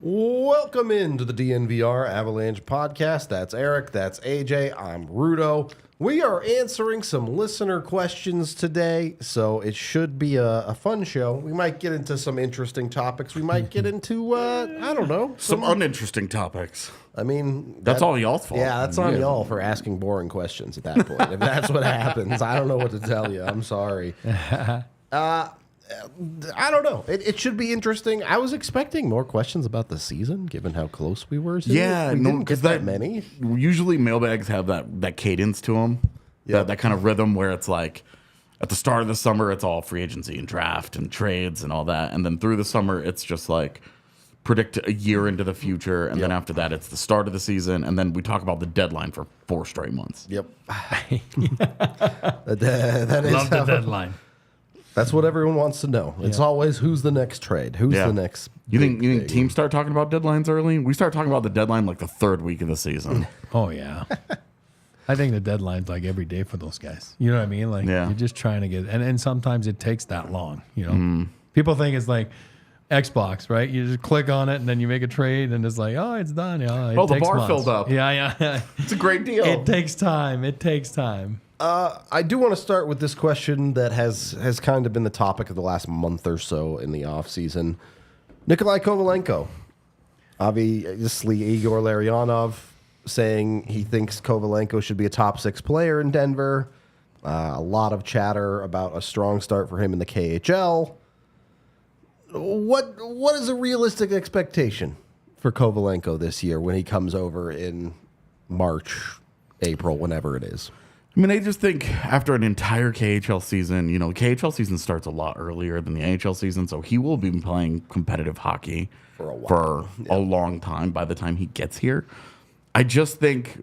Welcome into the DNVR Avalanche Podcast. That's Eric, that's AJ, I'm Rudo. We are answering some listener questions today, so it should be a fun show. We might get into some interesting topics. We might get into, I don't know. Some uninteresting topics. I mean... That's all y'all's fault. Yeah, that's on y'all for asking boring questions at that point. If that's what happens, I don't know what to tell you. I'm sorry. I don't know. It should be interesting. I was expecting more questions about the season, given how close we were. Yeah, we didn't get that many. Usually mailbags have that cadence to them, that kind of rhythm where it's like at the start of the summer, it's all free agency and draft and trades and all that. And then through the summer, it's just like predict a year into the future. And then after that, it's the start of the season. And then we talk about the deadline for 4 straight months. Yep. that is Love the deadline. That's what everyone wants to know. It's always who's the next trade, who's the next. You think teams start talking about deadlines early? We start talking about the deadline like the 3rd week of the season. Oh yeah, I think the deadline's like every day for those guys. You know what I mean? Like you're just trying to get, and sometimes it takes that long. You know, people think it's like Xbox, right? You just click on it and then you make a trade, and it's like, oh, it's done. Yeah, it the takes bar months. filled up. Yeah. It's a great deal. It takes time. It takes time. I do want to start with this question that has kind of been the topic of the last month or so in the offseason. Nikolai Kovolanko. Obviously, Igor Larionov saying he thinks Kovolanko should be a top 6 player in Denver. A lot of chatter about a strong start for him in the KHL. What is a realistic expectation for Kovolanko this year when he comes over in March, April, whenever it is? I mean, I just think after an entire KHL season, KHL season starts a lot earlier than the AHL season, so he will be playing competitive hockey for a while. For a long time by the time he gets here. I just think,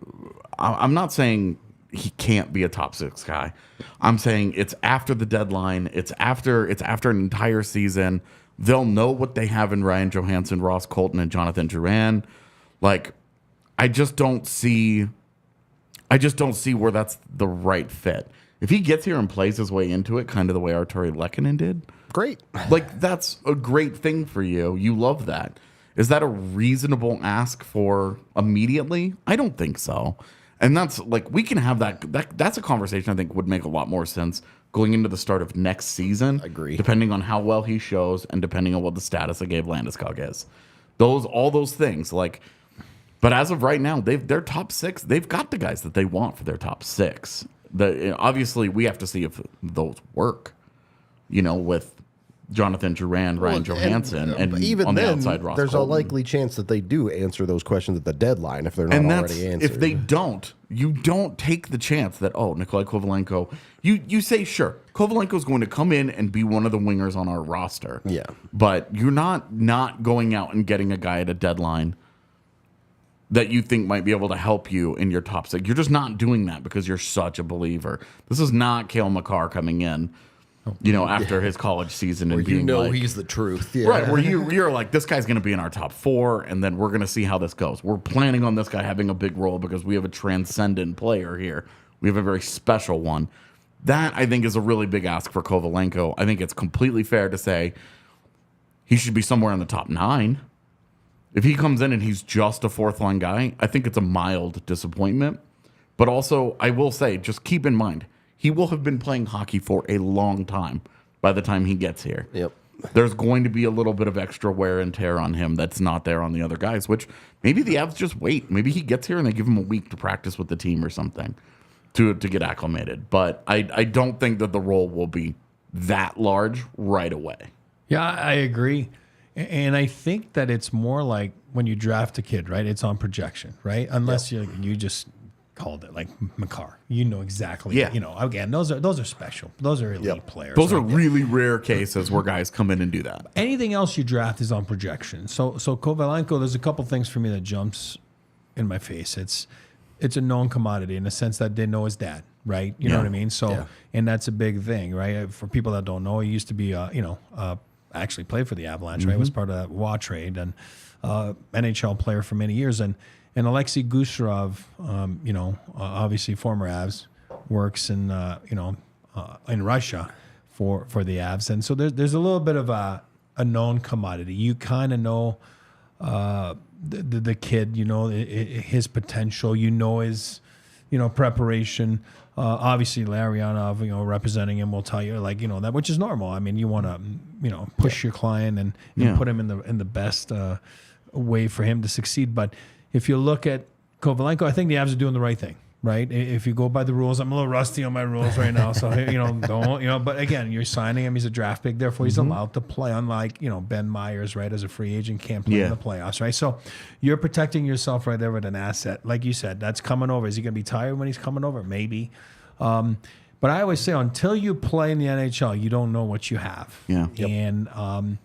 I'm not saying he can't be a top 6 guy. I'm saying it's after the deadline. It's after an entire season. They'll know what they have in Ryan Johansson, Ross Colton, and Jonathan Drouin. Like, I just don't see where that's the right fit. If he gets here and plays his way into it, kind of the way Arturi Lehkonen did, great. Like, that's a great thing for you. You love that. Is that a reasonable ask for immediately? I don't think so. And that's like, we can have that's a conversation I think would make a lot more sense going into the start of next season. Agree. Depending on how well he shows and depending on what the status of Gabe Landeskog is. All those things, like. But as of right now, they're top 6. They've got the guys that they want for their top 6. Obviously, we have to see if those work. With Jonathan Drouin, Ryan Johansson, and even on the then, outside, Ross there's Colton. a likely chance that they do answer those questions at the deadline if they're not already answered. If they don't, you don't take the chance that, Nikolai Kovolanko, you say, sure, Kovolanko's going to come in and be one of the wingers on our roster. Yeah. But you're not going out and getting a guy at a deadline that you think might be able to help you in your top 6. You're just not doing that because you're such a believer. This is not Cale Makar coming in, after his college season and being like, he's the truth. Yeah. Right, where you're like, this guy's going to be in our top 4, and then we're going to see how this goes. We're planning on this guy having a big role because we have a transcendent player here. We have a very special one. That, I think, is a really big ask for Kovolanko. I think it's completely fair to say he should be somewhere in the top 9. If he comes in and he's just a 4th-line guy, I think it's a mild disappointment. But also, I will say, just keep in mind, he will have been playing hockey for a long time by the time he gets here. Yep. There's going to be a little bit of extra wear and tear on him that's not there on the other guys, which maybe the Avs just wait. Maybe he gets here and they give him a week to practice with the team or something to get acclimated. But I don't think that the role will be that large right away. Yeah, I agree. And I think that it's more like when you draft a kid, right? It's on projection, right? Unless you just called it like Makar. You know exactly. Yeah. Again, those are special. Those are elite players. Those are really rare cases where guys come in and do that. Anything else you draft is on projection. So Kovolanko, there's a couple things for me that jumps in my face. It's it's a known commodity in the sense that they know his dad, right? You know what I mean? So, and that's a big thing, right? For people that don't know, he used to be, actually played for the Avalanche, right? Was part of that WA trade and NHL player for many years. And Alexei Gusarov, obviously former Avs, works in, in Russia for the Avs. And so there's a little bit of a known commodity. You kind of know the kid, his potential, his, preparation. Obviously, Larionov, representing him will tell you that, which is normal. I mean, you want to, push your client and put him in the best way for him to succeed. But if you look at Kovolanko, I think the Avs are doing the right thing. Right. If you go by the rules, I'm a little rusty on my rules right now. So, don't, but again, you're signing him. He's a draft pick. Therefore, he's allowed to play, unlike, Ben Myers, right, as a free agent, can't play in the playoffs, right? So you're protecting yourself right there with an asset. Like you said, that's coming over. Is he going to be tired when he's coming over? Maybe. But I always say, until you play in the NHL, you don't know what you have. Yeah. And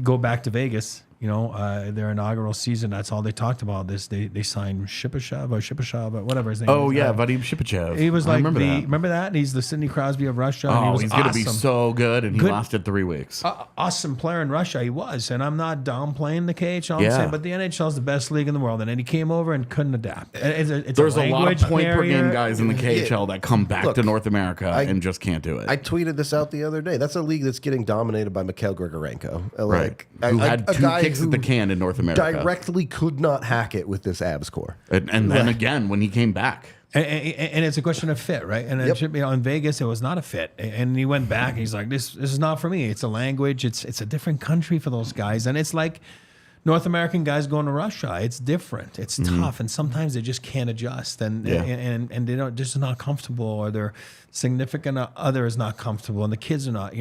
go back to Vegas. Their inaugural season, that's all they talked about. They signed Shipachyov, whatever his name is. Oh, yeah, Vadim Shipachyov. He was remember that? He's the Sidney Crosby of Russia. Oh, and he's going to be so good, and he lasted 3 weeks. Awesome player in Russia, he was. And I'm not downplaying the KHL, I'm saying, but the NHL is the best league in the world. And then he came over and couldn't adapt. There's a lot of point-per-game guys in the KHL that come back to North America and just can't do it. I tweeted this out the other day. That's a league that's getting dominated by Mikhail Grigorenko. Right. Who had 2 kicks at the can in North America. Directly could not hack it with this Avs core. And then again, when he came back. And it's a question of fit, right? And it should be in Vegas, it was not a fit. And he went back, and he's like, this is not for me. It's a language. It's a different country for those guys. And it's like North American guys going to Russia. It's different. It's tough. And sometimes they just can't adjust. And they're just not comfortable, or their significant other is not comfortable, and the kids are not,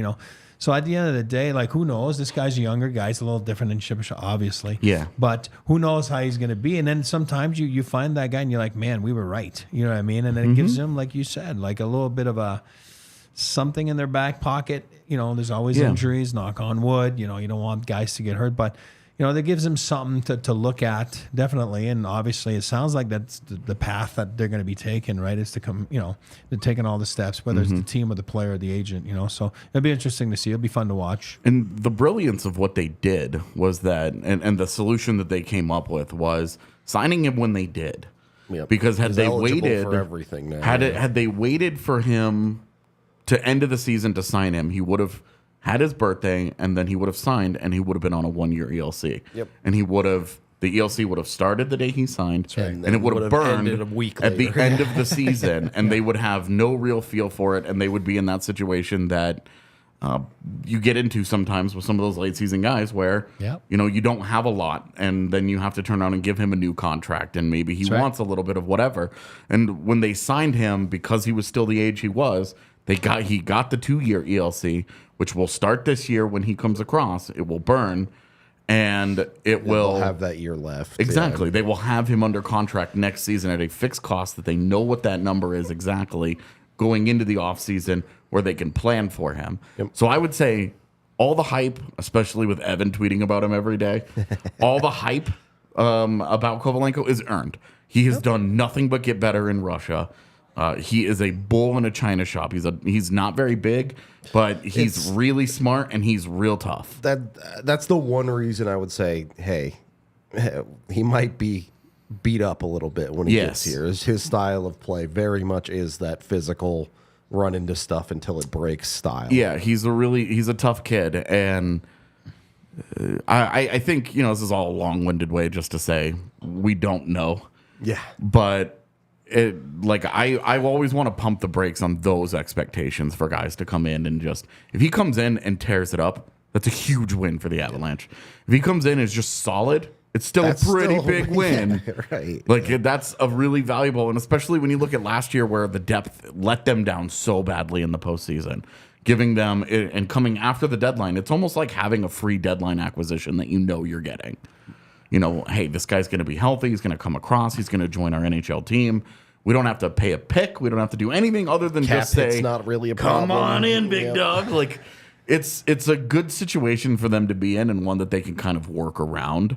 So at the end of the day, who knows? This guy's a younger guy. He's a little different than Shipachyov, obviously. Yeah. But who knows how he's going to be? And then sometimes you find that guy and you're like, man, we were right. You know what I mean? And then it gives them, like you said, a little bit of something in their back pocket. There's always injuries, knock on wood. You don't want guys to get hurt. But, that gives them something to look at, definitely. And obviously, it sounds like that's the path that they're going to be taking, right? Is to come, they're taking all the steps, whether it's the team or the player or the agent, So it'll be interesting to see. It'll be fun to watch. And the brilliance of what they did was that, and the solution that they came up with was signing him when they did. Yep. Because had they waited for everything now, had they waited for him to end of the season to sign him, he would have had his birthday, and then he would have signed, and he would have been on a 1-year ELC. Yep. And the ELC would have started the day he signed, and it would have burned a week at later. the end of the season, and they would have no real feel for it, and they would be in that situation that you get into sometimes with some of those late season guys where, you don't have a lot, and then you have to turn around and give him a new contract, and maybe he wants a little bit of whatever. And when they signed him, because he was still the age he was, he got the 2-year ELC, which will start this year when he comes across. It will burn, and will have that year left. Exactly. Yeah. They will have him under contract next season at a fixed cost that they know what that number is exactly going into the offseason, where they can plan for him. Yep. So I would say all the hype, especially with Evan tweeting about him every day, all the hype about Kovolanko is earned. He has done nothing but get better in Russia. He is a bull in a china shop. He's not very big, but he's really smart, and he's real tough. That's the one reason I would say, hey, he might be beat up a little bit when he gets here. His style of play very much is that physical run into stuff until it breaks style. Yeah, he's a tough kid, and I think this is all a long-winded way just to say we don't know. Yeah, but. I always want to pump the brakes on those expectations for guys to come in and just, if he comes in and tears it up, that's a huge win for the Avalanche. If he comes in and is just solid, it's still a pretty big win. Yeah, right. That's a really valuable, and especially when you look at last year where the depth let them down so badly in the postseason, giving them, and coming after the deadline, it's almost like having a free deadline acquisition that you're getting. Hey, this guy's going to be healthy. He's going to come across. He's going to join our NHL team. We don't have to pay a pick. We don't have to do anything other than just say, it's not really a problem. Come on in, big dog. It's a good situation for them to be in, and one that they can kind of work around.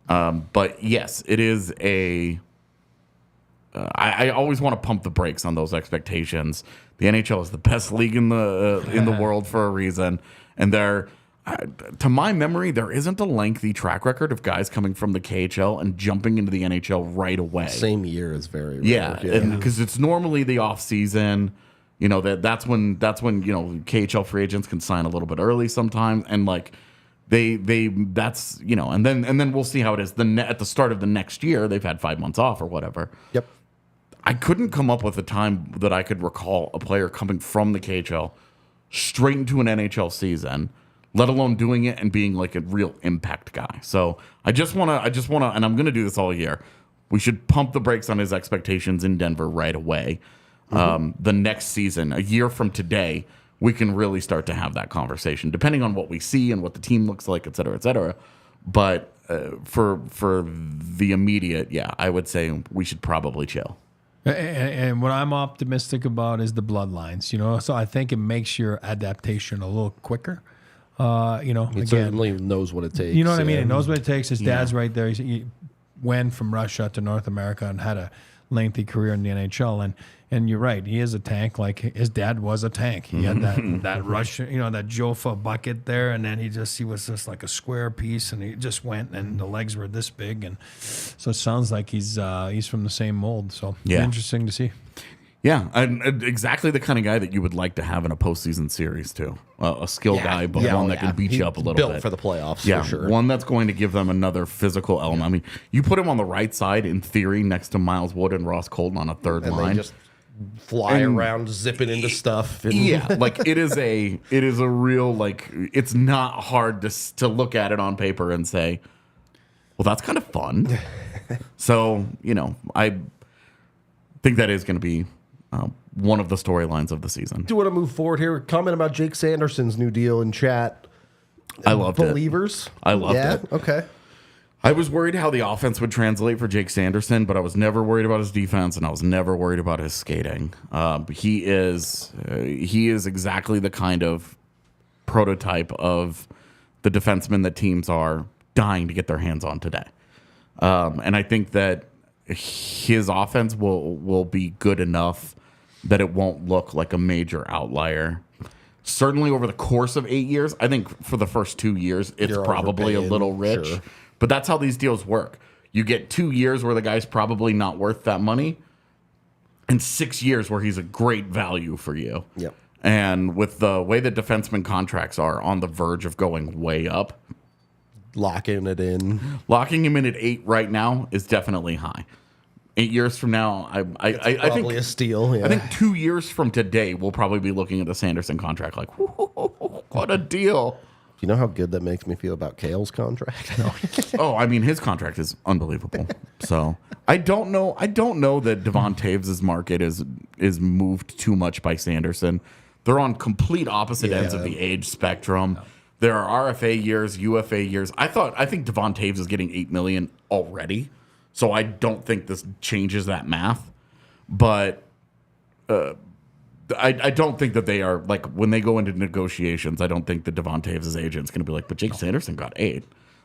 But yes, it is a I always want to pump the brakes on those expectations. The NHL is the best league in the world for a reason, and to my memory, there isn't a lengthy track record of guys coming from the KHL and jumping into the NHL right away. Same year is very rare. Yeah, because it's normally the off season. You know, that's when KHL free agents can sign a little bit early sometimes, and like that's and then we'll see how it is. At the start of the next year, they've had 5 months off or whatever. Yep. I couldn't come up with a time that I could recall a player coming from the KHL straight into an NHL season, let alone doing it and being like a real impact guy. So I just want to, and I'm going to do this all year. We should pump the brakes on his expectations in Denver right away. The next season, a year from today, we can really start to have that conversation, depending on what we see and what the team looks like, et cetera, et cetera. But for the immediate, I would say we should probably chill. And what I'm optimistic about is the bloodlines, so I think it makes your adaptation a little quicker. He certainly knows what it takes. You know what I mean? He knows what it takes. His dad's right there. He went from Russia to North America and had a lengthy career in the NHL. And you're right. He is a tank. Like his dad was a tank. He had that Russian, that Jofa bucket there. And then he was just like a square piece. And he just went and the legs were this big. And so it sounds like he's from the same mold. So interesting to see. Yeah, and exactly the kind of guy that you would like to have in a postseason series too. A skill guy, but one that can beat you up a little bit. Built for the playoffs, for sure. One that's going to give them another physical element. I mean, you put him on the right side in theory next to Miles Wood and Ross Colton on a third line. They just fly around, zipping into stuff. Like it is a real it's not hard to look at it on paper and say, well, that's kind of fun. So I think that is going to be one of the storylines of the season. Do you want to move forward here? Comment about Jake Sanderson's new deal in chat. I loved Believers. I loved it. Okay. I was worried how the offense would translate for Jake Sanderson, but I was never worried about his defense, and I was never worried about his skating. He is exactly the kind of prototype of the defenseman that teams are dying to get their hands on today. And I think that his offense will be good enough that it won't look like a major outlier. Certainly over the course of 8 years, I think for the first 2 years, it's probably a little rich. Sure. But that's how these deals work. You get 2 years where the guy's probably not worth that money, and 6 years where he's a great value for you. Yep. And with the way that defenseman contracts are on the verge of going way up, locking him in at 8 right now is definitely high. 8 years from now, I think a steal. Yeah. I think 2 years from today, we'll probably be looking at the Sanderson contract like, what a deal. Do you know how good that makes me feel about Cale's contract? No. Oh, I mean, his contract is unbelievable. So I don't know that Devon Toews' market is moved too much by Sanderson. They're on complete opposite ends of the age spectrum. There are RFA years, UFA years. I think Devon Toews is getting $8 million already. So I don't think this changes that math, but I don't think that they are like when they go into negotiations. I don't think that Devon Toews' agent is going to be like, but Jake Sanderson got 8.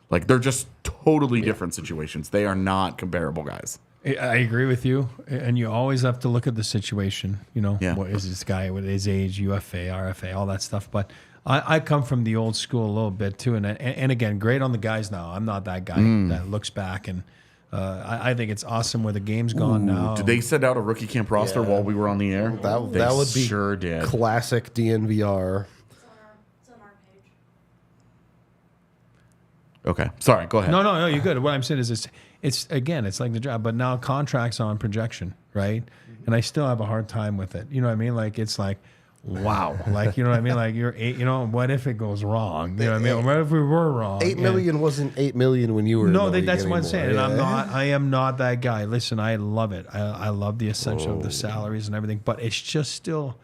Like they're just totally different situations. They are not comparable guys. I agree with you, and you always have to look at the situation. What is this guy with his age, UFA, RFA, all that stuff. But I come from the old school a little bit too, and again, great on the guys now. I'm not that guy that looks back and. I think it's awesome where the game's gone now. Did they send out a rookie camp roster while we were on the air? That would be sure did. Classic DNVR. It's on our page. Okay, sorry. Go ahead. No, you're good. What I'm saying is it's like the job, but now contracts on projection, right? And I still have a hard time with it. You know what I mean? Like it's like. Wow. Like, you know what I mean? Like you're 8, what if it goes wrong? You know what I mean? What if we were wrong? 8 million wasn't 8 million when you were No, that's what I'm saying. And I am not that guy. Listen, I love it. I love the essential of the salaries and everything, but it's just still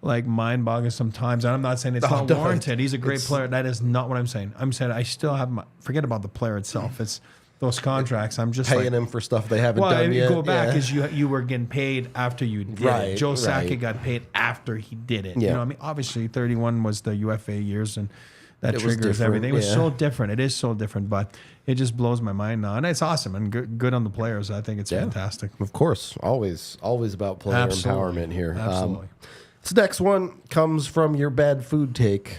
like mind boggling sometimes. And I'm not saying it's not warranted. He's a great player. That is not what I'm saying. I'm saying I still have forget about the player itself. It's those contracts. I'm just paying him for stuff they haven't done yet. Go back is you were getting paid after you did it. Joe Sakic got paid after he did it. Yeah. You know what I mean? Obviously 31 was the UFA years and that It was triggers different, everything. It was yeah. so different. It is so different, but it just blows my mind now. And it's awesome and good on the players. I think it's fantastic. Of course, always about player Absolutely. empowerment here. Absolutely. This next one comes from your bad food take.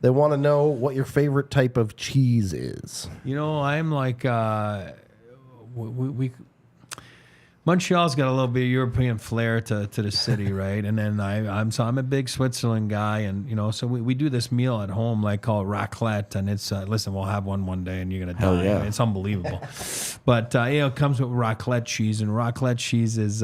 They want to know what your favorite type of cheese is. You know, I'm like, Montreal's got a little bit of European flair to the city, right? And then I'm a big Switzerland guy, and you know, so we do this meal at home like called raclette, and it's listen, we'll have one day, and you're gonna die. yeah. It's unbelievable. But you know, it comes with raclette cheese, and raclette cheese is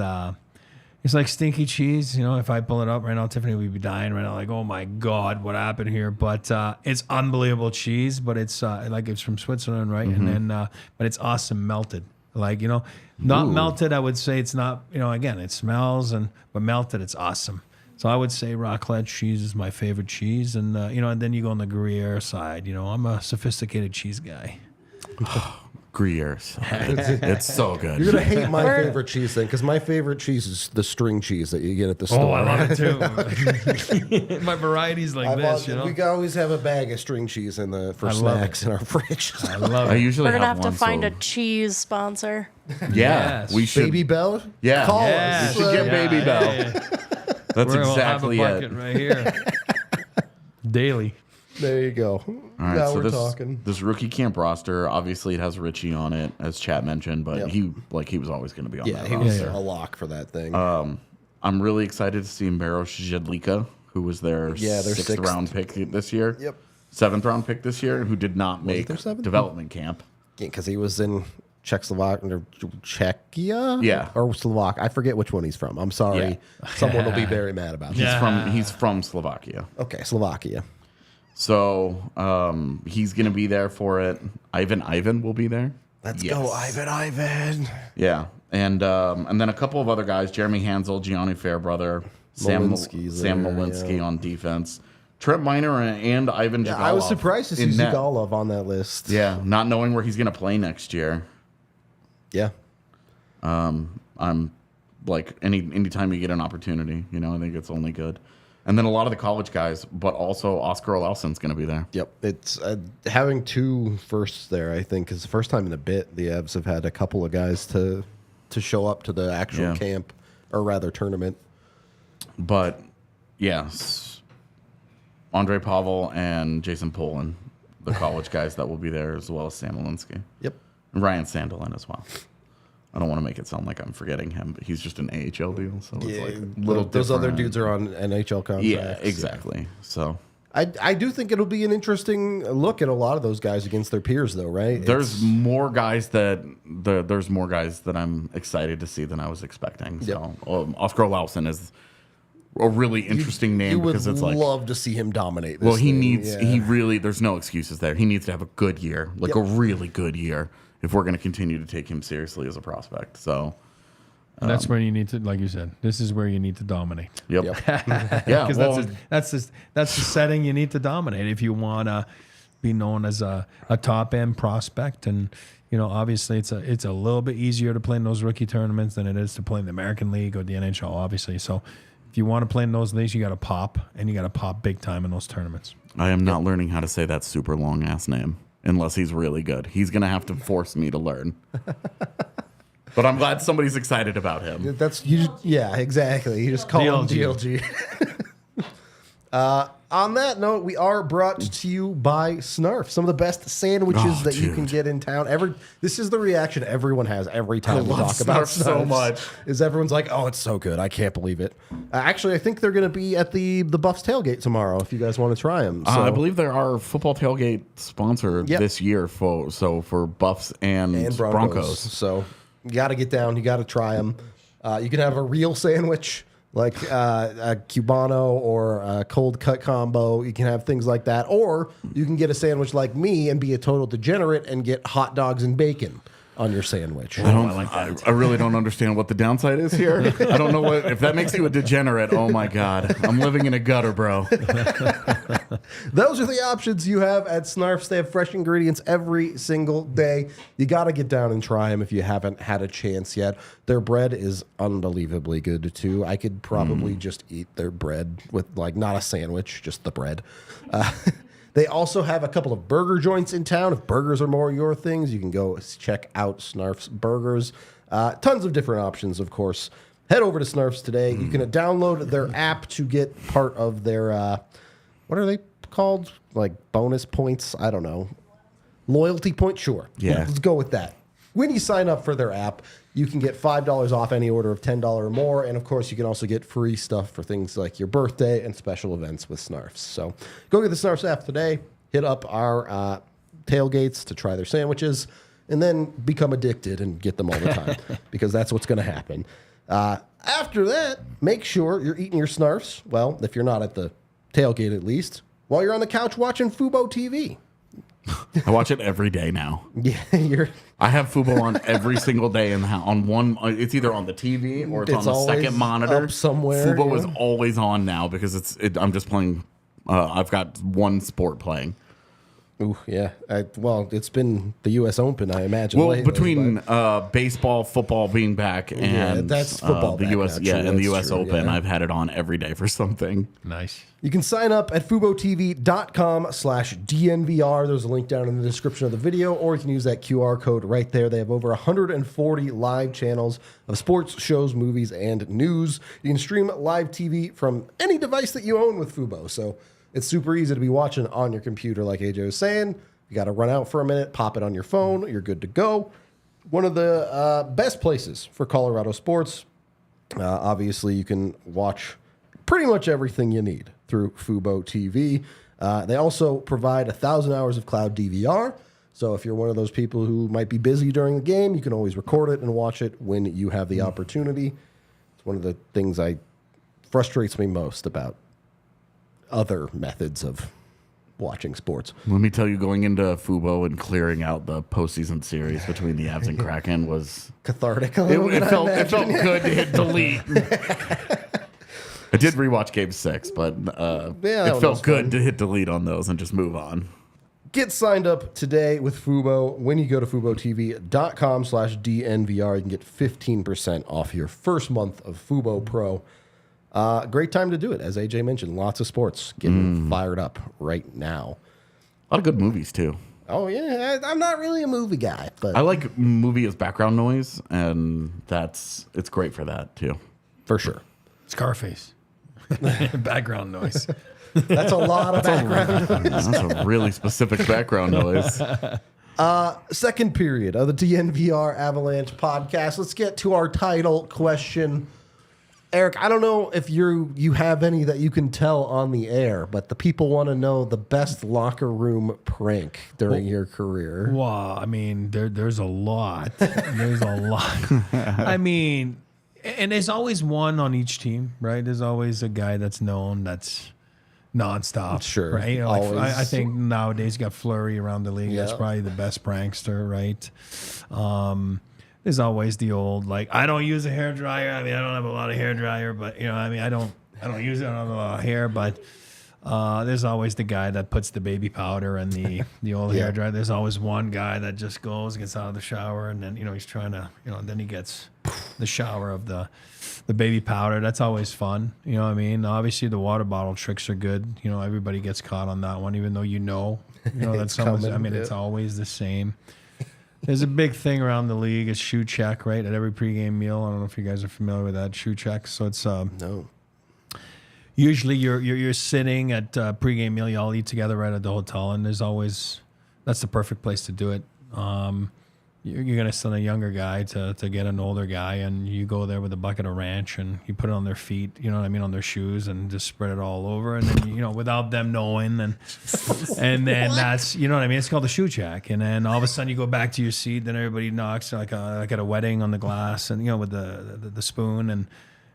it's like stinky cheese. You know, if I pull it up right now, Tiffany would be dying right now, like, oh my God, what happened here? But it's unbelievable cheese, but it's like it's from Switzerland, right? And then but it's awesome melted. Like, you know, not melted, I would say it's not, you know, again, it smells, but melted, it's awesome. So I would say raclette cheese is my favorite cheese. And, you know, and then you go on the Gruyere side. You know, I'm a sophisticated cheese guy. Gruyere. It's so good. You're gonna hate my favorite cheese thing because my favorite cheese is the string cheese that you get at the store. Oh, I love it too. My varieties like this, you know. We always have a bag of string cheese for snacks in our fridge. I love I it. usually We're gonna have to one, find so- a cheese sponsor. Yeah, Yes. we should. Baby Bell? Yeah, Call Yeah. us. we should get Baby Bell. Yeah. That's We'll exactly have a bucket it. right here. Daily. There you go. All right, now so we're this talking. this rookie camp roster, obviously it has Richie on it, as Chat mentioned, but Yep. he was always going to be on Yeah, that he roster. was a lock for that thing. I'm really excited to see Mbaro Jedlika, who was their their sixth sixth. round pick this year. Yep. 7th round pick this year, who did not make their seventh? development camp. Because he was in Czechia Yeah. or Slovak. I forget which one he's from. I'm sorry. Someone will be very mad about this. He's from Slovakia. Okay, Slovakia. So he's going to be there for it. Ivan will be there. Let's Yes. go, Ivan. Yeah, and then a couple of other guys: Jeremy Hansel, Gianni Fairbrother, Sam Molinsky's Molinsky there, yeah. on defense, Trent Miner, and Ivan. Yeah, I was Jigalov surprised to see in net. Zigalov on that list. Yeah, not knowing where he's going to play next year. Yeah. I'm like anytime you get an opportunity, you know, I think it's only good. And then a lot of the college guys, but also Oscar Olausen's going to be there. Yep. It's having two firsts there, I think, is the first time in a bit the Avs have had a couple of guys to show up to the actual camp, or rather tournament. But yes, Andre Pavel and Jason Polin, the college guys that will be there, as well as Sam Molinsky. Yep. And Ryan Sandelin as well. I don't want to make it sound like I'm forgetting him, but he's just an AHL deal, so it's like a little Those other different. dudes are on NHL contracts. Yeah, exactly. So I do think it'll be an interesting look at a lot of those guys against their peers, though, right? there's more guys that I'm excited to see than I was expecting. So Oscar Olausen is a really interesting name You would because it's like, love to see him dominate this well, he thing. needs Yeah. he really there's no excuses there. He needs to have a good year, like a really good year, if we're going to continue to take him seriously as a prospect. So And that's where you need to, like you said, this is where you need to dominate. yep. Yeah, Because well, that's the setting you need to dominate if you want to be known as a top end prospect. And you know, obviously, it's a little bit easier to play in those rookie tournaments than it is to play in the American League or the NHL. Obviously, so if you want to play in those leagues, you got to pop, and you got to pop big time in those tournaments. I am not learning how to say that super long ass name unless he's really good. He's going to have to force me to learn. But I'm glad somebody's excited about him. That's you. Yeah, exactly. You just call him DLG. GLG. On that note, we are brought to you by Snarf, some of the best sandwiches that you can get in town. This is the reaction everyone has every time we talk about Snarf so Snarfs, much. Is everyone's like, "Oh, it's so good! I can't believe it." Actually, I think they're going to be at the Buffs tailgate tomorrow. If you guys want to try them, I believe they're our football tailgate sponsor this year for Buffs and Broncos. So you got to get down. You got to try them. You can have a real sandwich, like a Cubano or a cold cut combo. You can have things like that. Or you can get a sandwich like me and be a total degenerate and get hot dogs and bacon on your sandwich. I really don't understand what the downside is here. I don't know if that makes you a degenerate. Oh my God, I'm living in a gutter, bro. Those are the options you have at Snarfs. They have fresh ingredients every single day. You got to get down and try them if you haven't had a chance yet. Their bread is unbelievably good too. I could probably just eat their bread with, like, not a sandwich, just the bread. They also have a couple of burger joints in town. If burgers are more your things, you can go check out Snarf's Burgers. Tons of different options, of course. Head over to Snarf's today. You can download their app to get part of their, what are they called? Like bonus points? I don't know. Loyalty points? Sure. Yeah. Let's go with that. When you sign up for their app, you can get $5 off any order of $10 or more. And, of course, you can also get free stuff for things like your birthday and special events with Snarfs. So go get the Snarfs app today. Hit up our tailgates to try their sandwiches. And then become addicted and get them all the time. Because that's what's going to happen. After that, make sure you're eating your Snarfs. Well, if you're not at the tailgate at least, while you're on the couch watching Fubo TV. I watch it every day now. Yeah, I have Fubo on every single day in the house. On one, it's either on the TV or it's on the second monitor up somewhere. Fubo is always on now because I'm just playing. I've got one sport playing. Ooh, yeah. Well, it's been the U.S. Open, I imagine. Well, lately, between baseball, football being back, and that's football the back U.S. now, and true, the that's U.S. true, Open, yeah. I've had it on every day for something. Nice. You can sign up at FuboTV.com/DNVR. There's a link down in the description of the video, or you can use that QR code right there. They have over 140 live channels of sports, shows, movies, and news. You can stream live TV from any device that you own with Fubo. So it's super easy to be watching on your computer, like AJ was saying. You got to run out for a minute, pop it on your phone, you're good to go. One of the best places for Colorado sports. Obviously, you can watch pretty much everything you need through Fubo TV. They also provide 1,000 hours of cloud DVR. So if you're one of those people who might be busy during the game, you can always record it and watch it when you have the opportunity. It's one of the things frustrates me most about other methods of watching sports. Let me tell you, going into Fubo and clearing out the postseason series between the Avs and Kraken was Cathartic. It felt good to hit delete. I did rewatch Game 6, but it felt good to hit delete on those and just move on. Get signed up today with Fubo. When you go to FuboTV.com/DNVR, you can get 15% off your first month of Fubo Pro. Great time to do it. As AJ mentioned, lots of sports getting fired up right now. A lot of good movies, too. Oh, yeah. I'm not really a movie guy, but I like movie as background noise, and it's great for that, too. for sure. Scarface. Background noise. That's a lot of background. That's a really specific background noise. Second period of the DNVR Avalanche podcast. Let's get to our title question. Eric, I don't know if you have any that you can tell on the air, but the people want to know the best locker room prank during your career. Wow, I mean, there's a lot. There's a lot. I mean, and there's always one on each team, right? There's always a guy that's known that's nonstop. Sure. Right? You know, Always. I think nowadays you got Fleury around the league. Yeah. That's probably the best prankster, right? There's always the old, like, I don't use a hairdryer. I mean, I don't have a lot of hairdryer, but, you know, I mean, I don't use it. I don't have a lot of hair, but there's always the guy that puts the baby powder in the old hairdryer. There's always one guy that just gets out of the shower, and then, you know, he's trying to, you know, then he gets the shower of the baby powder. That's always fun. You know what I mean? Obviously, the water bottle tricks are good. You know, everybody gets caught on that one, even though you know that someone's, coming, I mean, it's always the same. There's a big thing around the league. It's shoe check, right? At every pregame meal. I don't know if you guys are familiar with that, shoe check. So it's No. usually you're sitting at pregame meal. You all eat together right at the hotel, and there's always that's the perfect place to do it. You're gonna send a younger guy to get an older guy, and you go there with a bucket of ranch, and you put it on their feet. You know what I mean, on their shoes, and just spread it all over, and then without them knowing, and then that's what I mean. It's called the shoe check, and then all of a sudden you go back to your seat, then everybody knocks like at a wedding on the glass, and with the spoon, and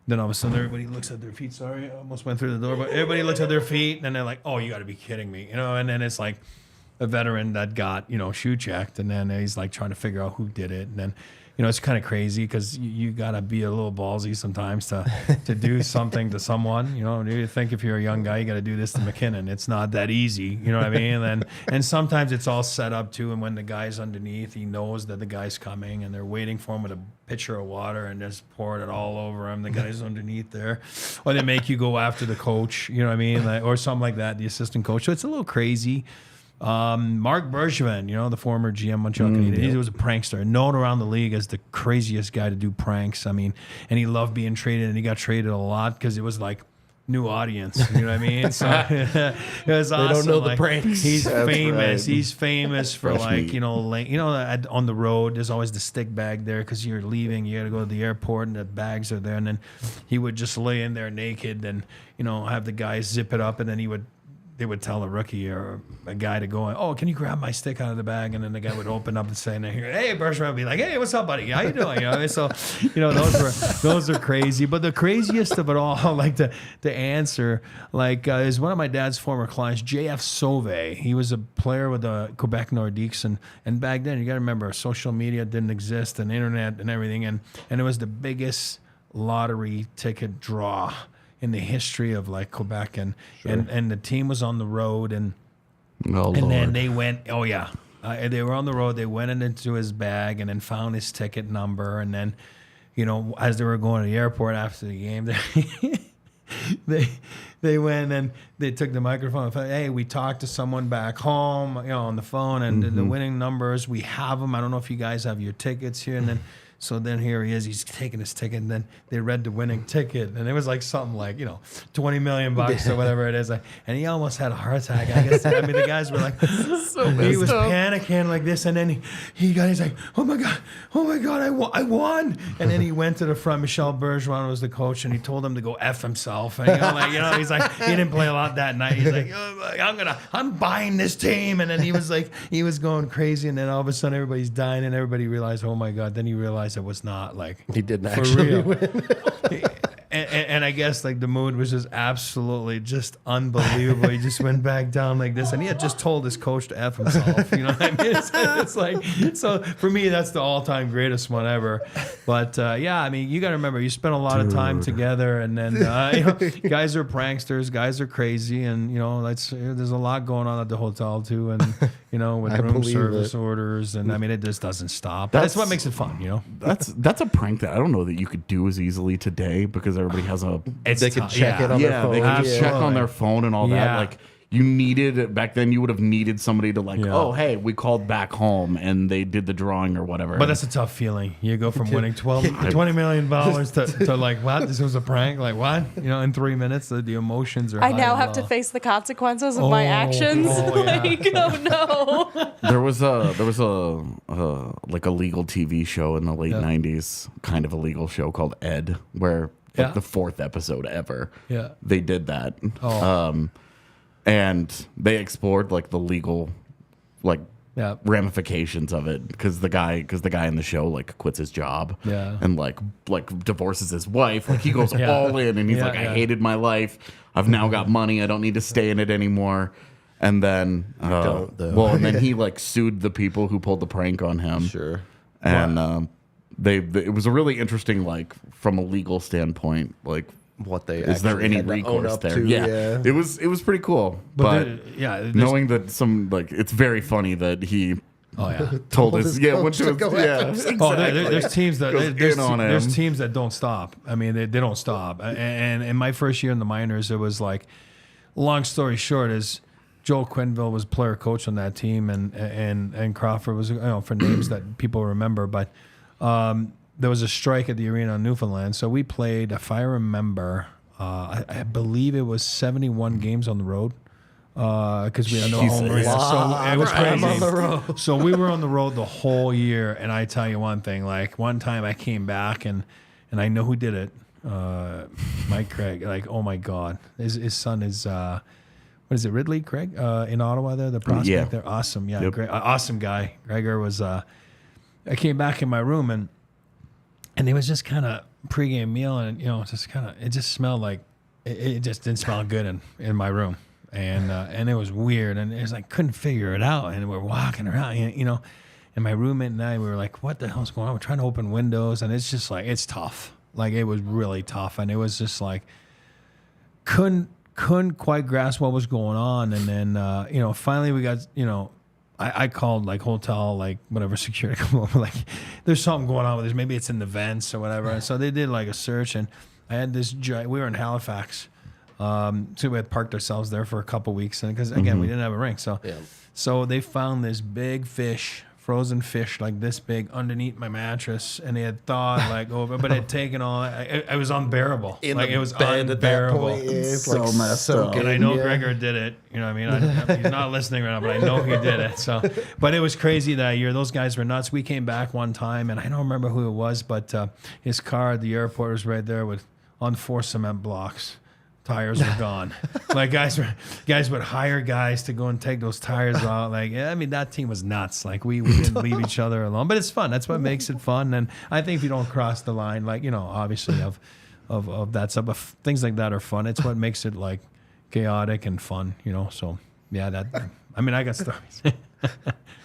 then all of a sudden everybody looks at their feet. Sorry, I almost went through the door, but everybody looks at their feet, and they're like, "Oh, you got to be kidding me," and then it's like a veteran that got shoe checked, and then he's like trying to figure out who did it, and then it's kind of crazy because you got to be a little ballsy sometimes to do something to someone. You think if you're a young guy, you got to do this to McKinnon. It's not that easy. You know what I mean? And sometimes it's all set up too. And when the guy's underneath, he knows that the guy's coming, and they're waiting for him with a pitcher of water and just pouring it all over him. The guy's underneath there, or they make you go after the coach. You know what I mean? Or something like that, the assistant coach. So it's a little crazy. Mark Bergevin, the former GM Montreal Canadiens, he was a prankster, known around the league as the craziest guy to do pranks. I mean, and he loved being traded, and he got traded a lot because it was like new audience. You know what I mean? So it was awesome. They don't know the pranks. He's famous. Right. He's famous for on the road. There's always the stick bag there because you're leaving. You got to go to the airport, and the bags are there. And then he would just lay in there naked, and have the guys zip it up, and then they would tell a rookie or a guy to go, oh, can you grab my stick out of the bag? And then the guy would open up and say, hey, Bergeron would be like, hey, what's up, buddy? How you doing? So, those are crazy. But the craziest of it all, I like to answer, is one of my dad's former clients, J.F. Sauvé. He was a player with the Quebec Nordiques. And back then, you got to remember, social media didn't exist, and internet and everything. And it was the biggest lottery ticket draw in the history of Quebec, and the team was on the road, and then they went, they were on the road. They went into his bag and then found his ticket number, and then as they were going to the airport after the game, they went and they took the microphone and said, hey, we talked to someone back home, on the phone, and the winning numbers, we have them. I don't know if you guys have your tickets here, and then. So then here he is, he's taking his ticket, and then they read the winning ticket, and it was something like, $20 million or whatever it is. And he almost had a heart attack. I guess, the guys were like, he was panicking like this, and then he's like, oh my God, I won. And then he went to the front. Michel Bergeron was the coach, and he told him to go F himself. And he's like, he didn't play a lot that night. He's like, I'm buying this team. And then he was going crazy, and then all of a sudden everybody's dying, and everybody realized, oh my God. Then he realized it was not he didn't actually win. and I guess the mood was just absolutely just unbelievable. He just went back down like this, and he had just told his coach to F himself. You know what I mean? It's so for me, that's the all-time greatest one ever. But you got to remember, you spent a lot of time together, and then guys are pranksters, guys are crazy, and there's a lot going on at the hotel too, and with room service orders, and it just doesn't stop. That's what makes it fun. That's a prank that I don't know that you could do as easily today because everybody has they could check it on their phone. They can just check on their phone and all that. You needed back then. You would have needed somebody to oh, hey, we called back home and they did the drawing or whatever. But that's a tough feeling. You go from winning $20 million to what? This was a prank. What? In 3 minutes, the emotions are. I now have to face the consequences of my actions. Oh no. There was a legal TV show in the late '90s, kind of a legal show called Ed, where the fourth episode ever. Yeah. They did that. Oh. And they explored the legal ramifications of it because the guy in the show quits his job and divorces his wife. He goes all in, and he's I hated my life. I've now got money. I don't need to stay in it anymore. And then and then he sued the people who pulled the prank on him. Sure. And it was a really interesting from a legal standpoint what they is there any recourse there? Yeah. It was pretty cool. But knowing that it's very funny that he told his went to exactly. There's teams that there's teams that don't stop. They don't stop. And in my first year in the minors, it was long story short is Joel Quinville was player coach on that team, and Crawford was for names that people remember, but there was a strike at the arena in Newfoundland. So we played, if I remember, I believe it was 71 games on the road because we had no home arena. So it was crazy. On the road. So we were on the road the whole year. And I tell you one thing, one time I came back and I know who did it. Mike Craig. Oh my God. His son is, what is it, Ridley Craig in Ottawa there, the prospect there? Awesome. Yeah, great, awesome guy. Gregor was, I came back in my room and it was just kind of pregame meal, and it just smelled like it just didn't smell good in my room, and it was weird, and it was couldn't figure it out, and we're walking around, And my roommate and I, we were like, what the hell's going on? We're trying to open windows, and it's just like, it's tough. Like, it was really tough. And it was just like, couldn't quite grasp what was going on. And then, finally we got, I called like hotel, like whatever security, come over, like there's something going on with this. Maybe it's in the vents or whatever. And so they did like a search, and I had this we were in Halifax. So we had parked ourselves there for a couple weeks, and because again, we didn't have a rink. So they found this big fish, frozen fish like this big underneath my mattress, and they had thawed like over, but it had taken all. It was unbearable. It was unbearable. It's so like messed up. And I know Gregor did it. You know what I mean? He's not listening right now, but I know he did it. So, but it was crazy that year. Those guys were nuts. We came back one time, and I don't remember who it was, but his car at the airport was right there on 4 cement blocks. Tires were gone. Like guys would hire guys to go and take those tires out. Like, that team was nuts. Like we didn't leave each other alone, but it's fun. That's what makes it fun. And I think if you don't cross the line, like, obviously of that stuff, but things like that are fun. It's what makes it like chaotic and fun, So yeah, I got stories.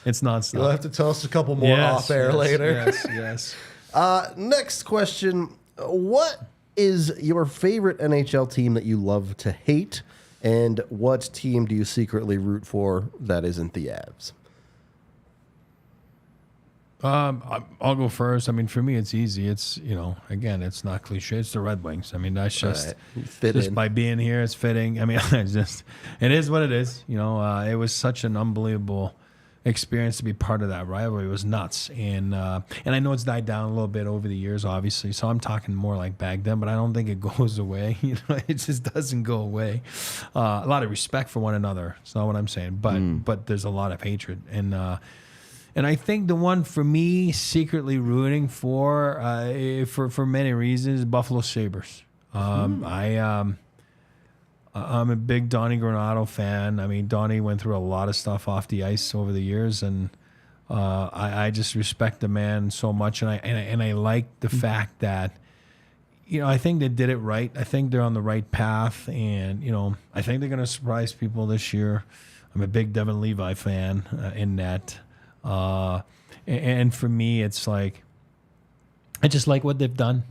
It's nonstop. You'll have to tell us a couple more off air later. Yes. Next question. What is your favorite NHL team that you love to hate, and what team do you secretly root for that isn't the Avs? I'll go first. For me, it's easy. It's, again, it's not cliche. It's the Red Wings. That's just, by being here, it's fitting. It is what it is. It was such an unbelievable experience to be part of that rivalry. It was nuts. And I know it's died down a little bit over the years, obviously. So I'm talking more like back then, but I don't think it goes away. It just doesn't go away. A lot of respect for one another. It's not what I'm saying, but there's a lot of hatred. And I think the one for me secretly rooting for many reasons, Buffalo Sabres. I'm a big Donnie Granato fan. Donnie went through a lot of stuff off the ice over the years, and I just respect the man so much, and I like the fact that I think they did it right. I think they're on the right path, and I think they're going to surprise people this year. I'm a big Devin Levi fan in that, and for me, it's like I just like what they've done.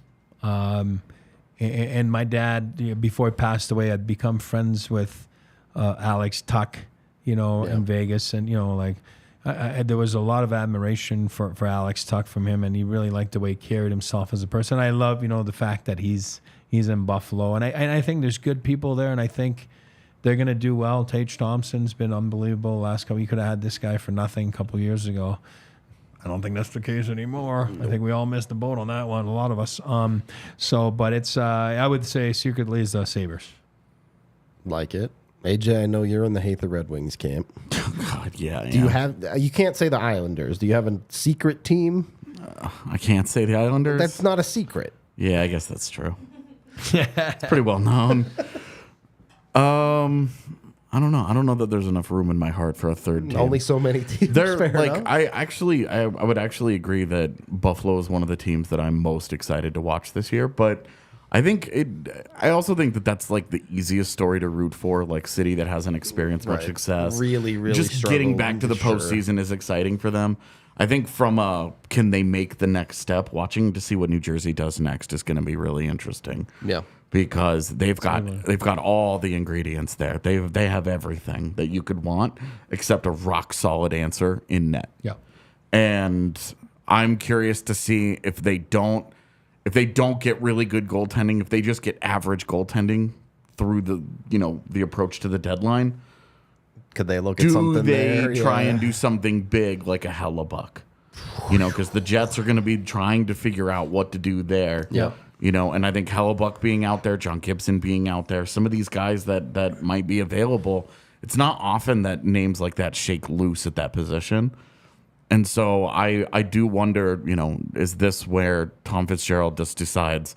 And my dad, before he passed away, had become friends with Alex Tuck, in Vegas. And, there was a lot of admiration for Alex Tuck from him, and he really liked the way he carried himself as a person. I love, the fact that he's in Buffalo. And I think there's good people there, and I think they're going to do well. Tage Thompson's been unbelievable last couple. You could have had this guy for nothing a couple years ago. I don't think that's the case anymore. Nope. I think we all missed the boat on that one, a lot of us. But it's I would say secretly is the Sabres. Like it. AJ, I know you're in the hate the Red Wings camp. God, yeah. Do you have? You can't say the Islanders. Do you have a secret team? I can't say the Islanders. That's not a secret. Yeah, I guess that's true. It's pretty well known. I don't know. I don't know that there's enough room in my heart for a third team. Only so many teams. They're fair like enough. I would actually agree that Buffalo is one of the teams that I'm most excited to watch this year. But I also think that that's like the easiest story to root for, like city that hasn't experienced much success. Really just getting back to the postseason is exciting for them. I think from can they make the next step? Watching to see what New Jersey does next is going to be really interesting. Yeah. Because they've got all the ingredients there. They have everything that you could want except a rock solid answer in net. Yeah. And I'm curious to see if they don't get really good goaltending, if they just get average goaltending through the approach to the deadline. Could they look at something there? Do they try and do something big like a Hellebuck? Because the Jets are going to be trying to figure out what to do there. Yeah. And I think Hellebuck being out there, John Gibson being out there, some of these guys that might be available, it's not often that names like that shake loose at that position. And so I do wonder, is this where Tom Fitzgerald just decides,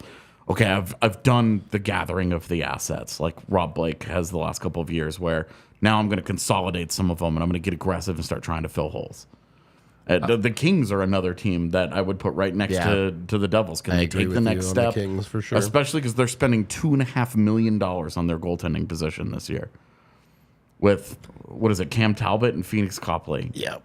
okay, I've done the gathering of the assets like Rob Blake has the last couple of years, where now I'm going to consolidate some of them and I'm going to get aggressive and start trying to fill holes. The Kings are another team that I would put right next to the Devils. Can they take the next step? The Kings, for sure. Especially because they're spending $2.5 million on their goaltending position this year. With, Cam Talbot and Phoenix Copley. Yeah.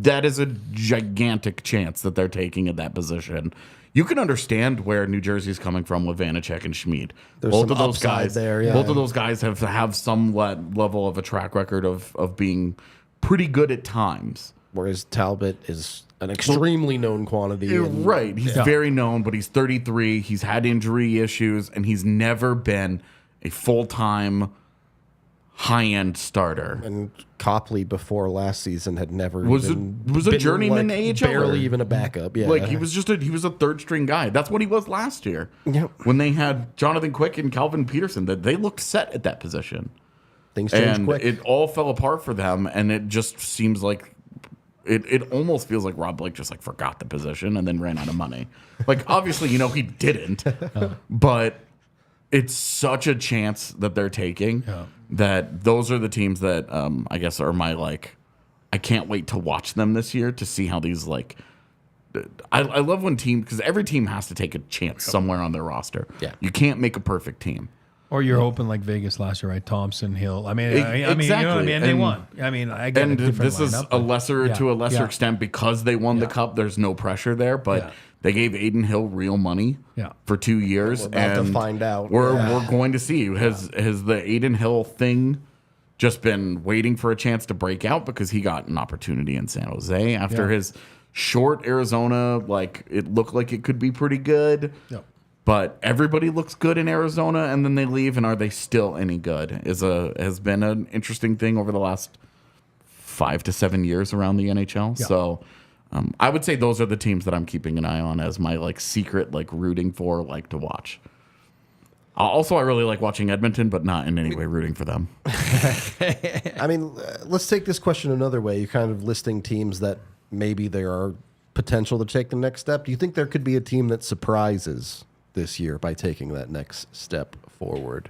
that is a gigantic chance that they're taking at that position. You can understand where New Jersey's coming from with Vanacek and Schmid. There's both some of those upside guys there, yeah. Both of those guys have some level of a track record of being pretty good at times. Whereas Talbot is an extremely known quantity. Right. He's very known, but he's 33. He's had injury issues, and he's never been a full-time high-end starter. And Copley before last season had never was a journeyman AHL, barely even a backup. Yeah, like he was a third string guy. That's what he was last year. Yep. When they had Jonathan Quick and Calvin Peterson, that they looked set at that position. Things changed And quick. it all fell apart for them, and it just seems like it almost feels like Rob Blake just like forgot the position and then ran out of money. Like obviously, he didn't, but it's such a chance that they're taking that those are the teams that I guess are my I can't wait to watch them this year to see how these I love when because every team has to take a chance somewhere on their roster. Yeah. You can't make a perfect team. Or you're hoping like Vegas last year, right? Thompson, Hill. I mean, Exactly. you know what I mean? They won. I mean, I get And a different this is lineup, a but- lesser extent because they won the cup. There's no pressure there, but they gave Aiden Hill real money for 2 years. We're about to and find out. We're going to see. Has the Aiden Hill thing just been waiting for a chance to break out because he got an opportunity in San Jose after his short Arizona? It looked like it could be pretty good. Yep. But everybody looks good in Arizona, and then they leave, and are they still any good? Has been an interesting thing over the last 5 to 7 years around the NHL. Yeah. So I would say those are the teams that I'm keeping an eye on as my secret rooting for to watch. Also, I really like watching Edmonton, but not in any way rooting for them. I mean, let's take this question another way. You're kind of listing teams that maybe there are potential to take the next step. Do you think there could be a team that surprises this year by taking that next step forward?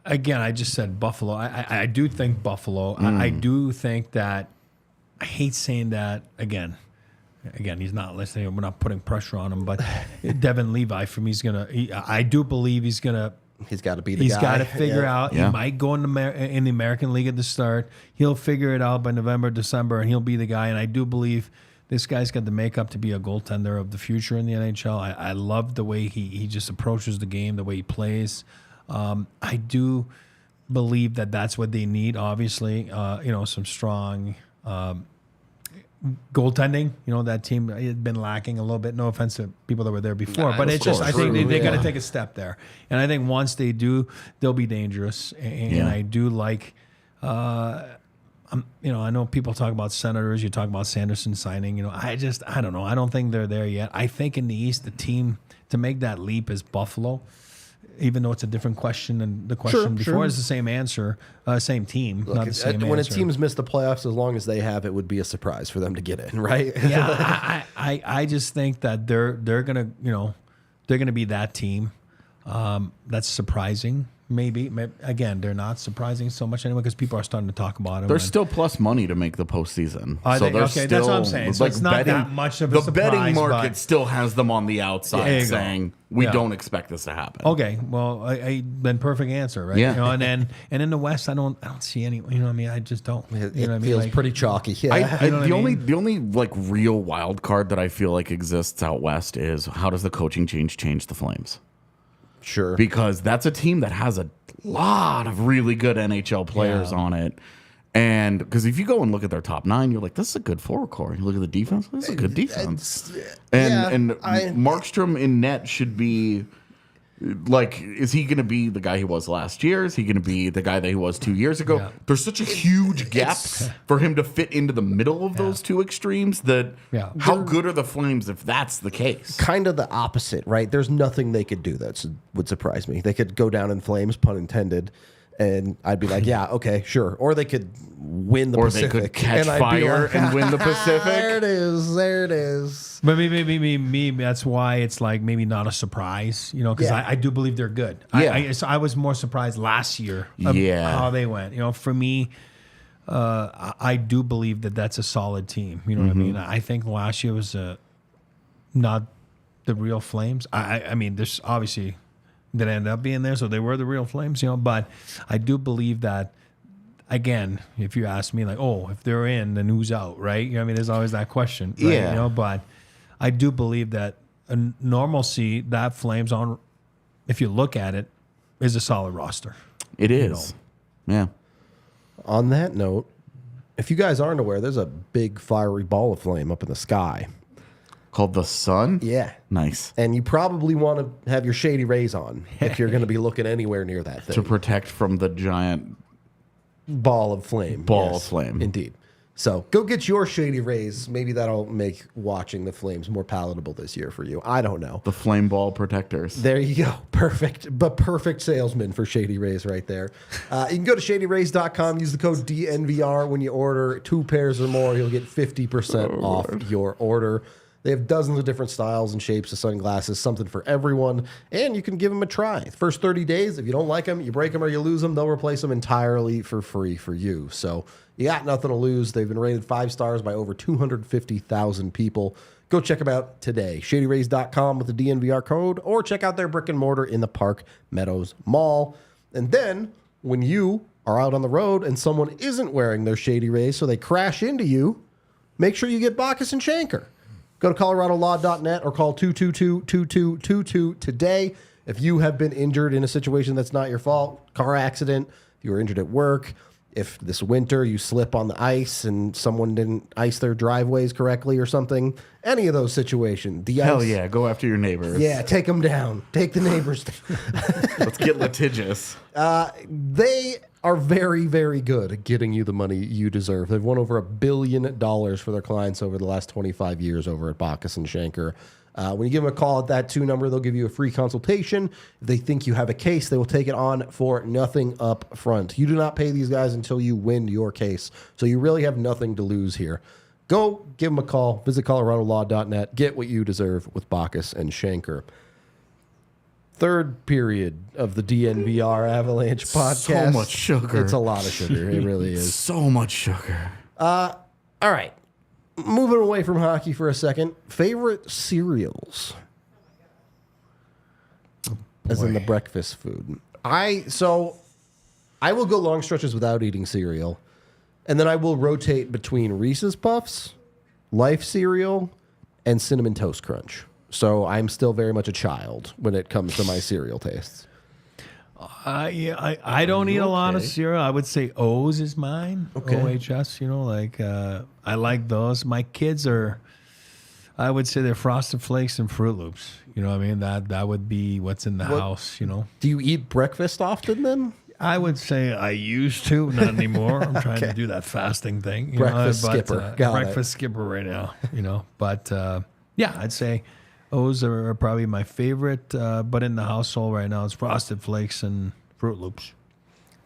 Again, I just said Buffalo. I do think Buffalo. I do think that. I hate saying that again. Again, he's not listening. We're not putting pressure on him. But Devin Levi, for me, I do believe he's gonna. He's got to be the guy. He's got to figure out. Yeah. He might go in the American League at the start. He'll figure it out by November, December, and he'll be the guy. And I do believe this guy's got the makeup to be a goaltender of the future in the NHL. I love the way he just approaches the game, the way he plays. I do believe that that's what they need. Obviously, some strong goaltending. That team had been lacking a little bit. No offense to people that were there before, but it's just I think they got to take a step there. And I think once they do, they'll be dangerous. And I do like. I know people talk about Senators. You talk about Sanderson signing. I don't know. I don't think they're there yet. I think in the East, the team to make that leap is Buffalo. Even though it's a different question than the question before, it's the same answer, same team, not the same when answer. a team's missed the playoffs, as long as they have, it would be a surprise for them to get in, right? Yeah, I just think that they're gonna be that team. That's surprising. Maybe again, they're not surprising so much anymore because people are starting to talk about them. There's still plus money to make the postseason. That's what I'm saying. So it's not that much of a surprise. The betting market but still has them on the outside saying we don't expect this to happen. Okay, well, then perfect answer, right? Yeah. And in the West, I don't see any. I just don't. It what I mean? feels pretty chalky. Yeah. The only real wild card that I feel like exists out West is how does the coaching change the Flames? Sure. Because that's a team that has a lot of really good NHL players on it. And because if you go and look at their top 9, you're like, this is a good forward core. You look at the defense, this is a good defense. And Markstrom in net should be is he going to be the guy he was last year? Is he going to be the guy that he was 2 years ago? Yeah. There's such a huge gap for him to fit into the middle of those two extremes that how good are the Flames if that's the case? Kind of the opposite, right? There's nothing they could do that would surprise me. They could go down in flames, pun intended, and I'd be like, yeah, okay, sure. Or they could win the Pacific. Or they could catch fire and win the Pacific. There it is. But maybe that's why it's maybe not a surprise, because I do believe they're good. Yeah. I was more surprised last year of how they went. For me, I do believe that that's a solid team. You know what I mean? I think last year was not the real Flames. I mean, there's obviously that ended up being there, so they were the real Flames, but I do believe that again, if you ask me, like, oh, if they're in, then who's out, right? You know what I mean, there's always that question, right? Yeah. You know, but I do believe that a normalcy that Flames on, if you look at it, is a solid roster. It is. Yeah. On that note, if you guys aren't aware, there's a big fiery ball of flame up in the sky. Called the Sun? Yeah. Nice. And you probably want to have your Shady Rays on if you're going to be looking anywhere near that thing. To protect from the giant Ball of flame. Ball of flame. Indeed. So go get your Shady Rays. Maybe that'll make watching the Flames more palatable this year for you. I don't know. The flame ball protectors. There you go. Perfect. But perfect salesman for Shady Rays right there. You can go to shadyrays.com. Use the code DNVR when you order 2 pairs or more. You'll get 50% off your order. They have dozens of different styles and shapes of sunglasses, something for everyone, and you can give them a try. First 30 days, if you don't like them, you break them or you lose them, they'll replace them entirely for free for you. So you got nothing to lose. They've been rated 5 stars by over 250,000 people. Go check them out today. ShadyRays.com with the DNVR code, or check out their brick and mortar in the Park Meadows Mall. And then when you are out on the road and someone isn't wearing their Shady Rays, so they crash into you, make sure you get Bacchus and Shanker. Go to coloradolaw.net or call 222-2222 today. If you have been injured in a situation that's not your fault, car accident, if you were injured at work, if this winter you slip on the ice and someone didn't ice their driveways correctly or something, any of those situations. Hell yeah, go after your neighbors. Yeah, take them down. Take the neighbors down. Let's get litigious. They are very, very good at getting you the money you deserve. They've won over $1 billion for their clients over the last 25 years over at Bacchus and Shanker. When you give them a call at that 2 number, they'll give you a free consultation. If they think you have a case, they will take it on for nothing up front. You do not pay these guys until you win your case. So you really have nothing to lose here. Go give them a call. Visit coloradolaw.net. Get what you deserve with Bacchus and Shanker. Third period of the DNVR Avalanche podcast. So much sugar. It's a lot of sugar. It really is. So much sugar. All right. Moving away from hockey for a second. Favorite cereals? As in the breakfast food. I will go long stretches without eating cereal. And then I will rotate between Reese's Puffs, Life cereal, and Cinnamon Toast Crunch. So I'm still very much a child when it comes to my cereal tastes. I don't eat a lot of cereal. I would say O's is mine. Okay. OHS, I like those. My kids are, I would say they're Frosted Flakes and Fruit Loops. You know what I mean? That would be what's in the house, Do you eat breakfast often then? I would say I used to, not anymore. I'm trying to do that fasting thing. Breakfast skipper. Got breakfast skipper right now, But yeah, I'd say O's are probably my favorite. But in the household right now, it's Frosted Flakes and Fruit Loops.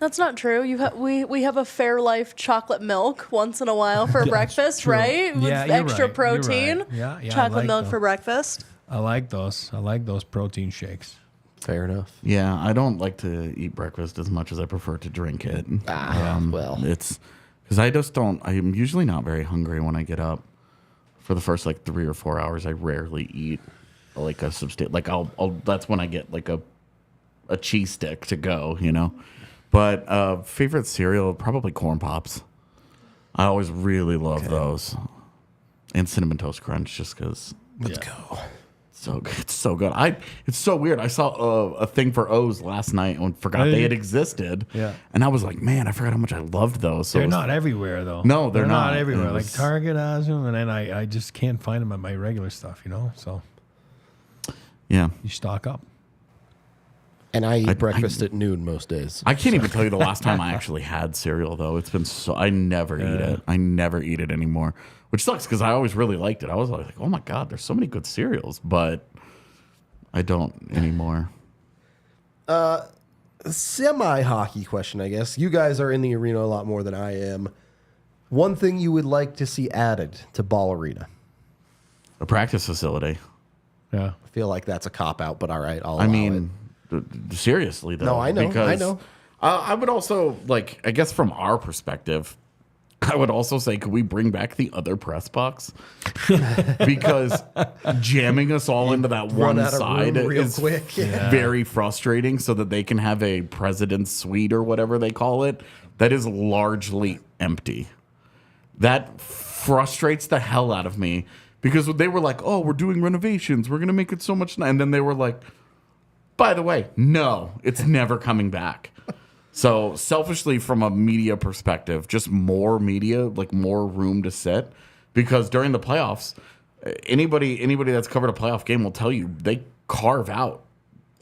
That's not true. We have a Fairlife chocolate milk once in a while for breakfast, true. right? With Yeah, you're extra right. protein. You're right. Yeah, chocolate I like milk those. for breakfast. I like those. I like those protein shakes. Fair enough. Yeah, I don't like to eat breakfast as much as I prefer to drink it. Well. It's because I just don't. I'm usually not very hungry when I get up. For the first 3 or 4 hours, I rarely eat a substantial. I'll that's when I get a cheese stick to go, But favorite cereal, probably Corn Pops. I always really love those, and Cinnamon Toast Crunch, just because. Let's go. So good. It's so good. It's so weird. I saw a thing for O's last night and forgot they had existed. Yeah. And I was like, man, I forgot how much I loved those. So They're not everywhere though. No, they're not. everywhere. It Like was- Target has them, and then I just can't find them at my regular stuff. So Yeah. you stock up. And I eat breakfast at noon most days. I can't even tell you the last time I actually had cereal though. It's been so I never eat it. I never eat it anymore. Which sucks because I always really liked it. I was like, oh my God, there's so many good cereals, but I don't anymore. Semi-hockey question, I guess. You guys are in the arena a lot more than I am. One thing you would like to see added to Ball Arena? A practice facility. Yeah. I feel like that's a cop-out, but all right, I'll allow it. Seriously though. No, I know, Because I know. I would also, I guess from our perspective, I would also say, could we bring back the other press box? Because jamming us all into that Run one out of side room real is quick. Yeah. very frustrating, so that they can have a president's suite or whatever they call it, that is largely empty. That frustrates the hell out of me because they were like, oh, we're doing renovations. We're going to make it so much nicer. And then they were like, by the way, no, it's never coming back. So selfishly, from a media perspective, just more media, like more room to sit. Because during the playoffs, anybody that's covered a playoff game will tell you they carve out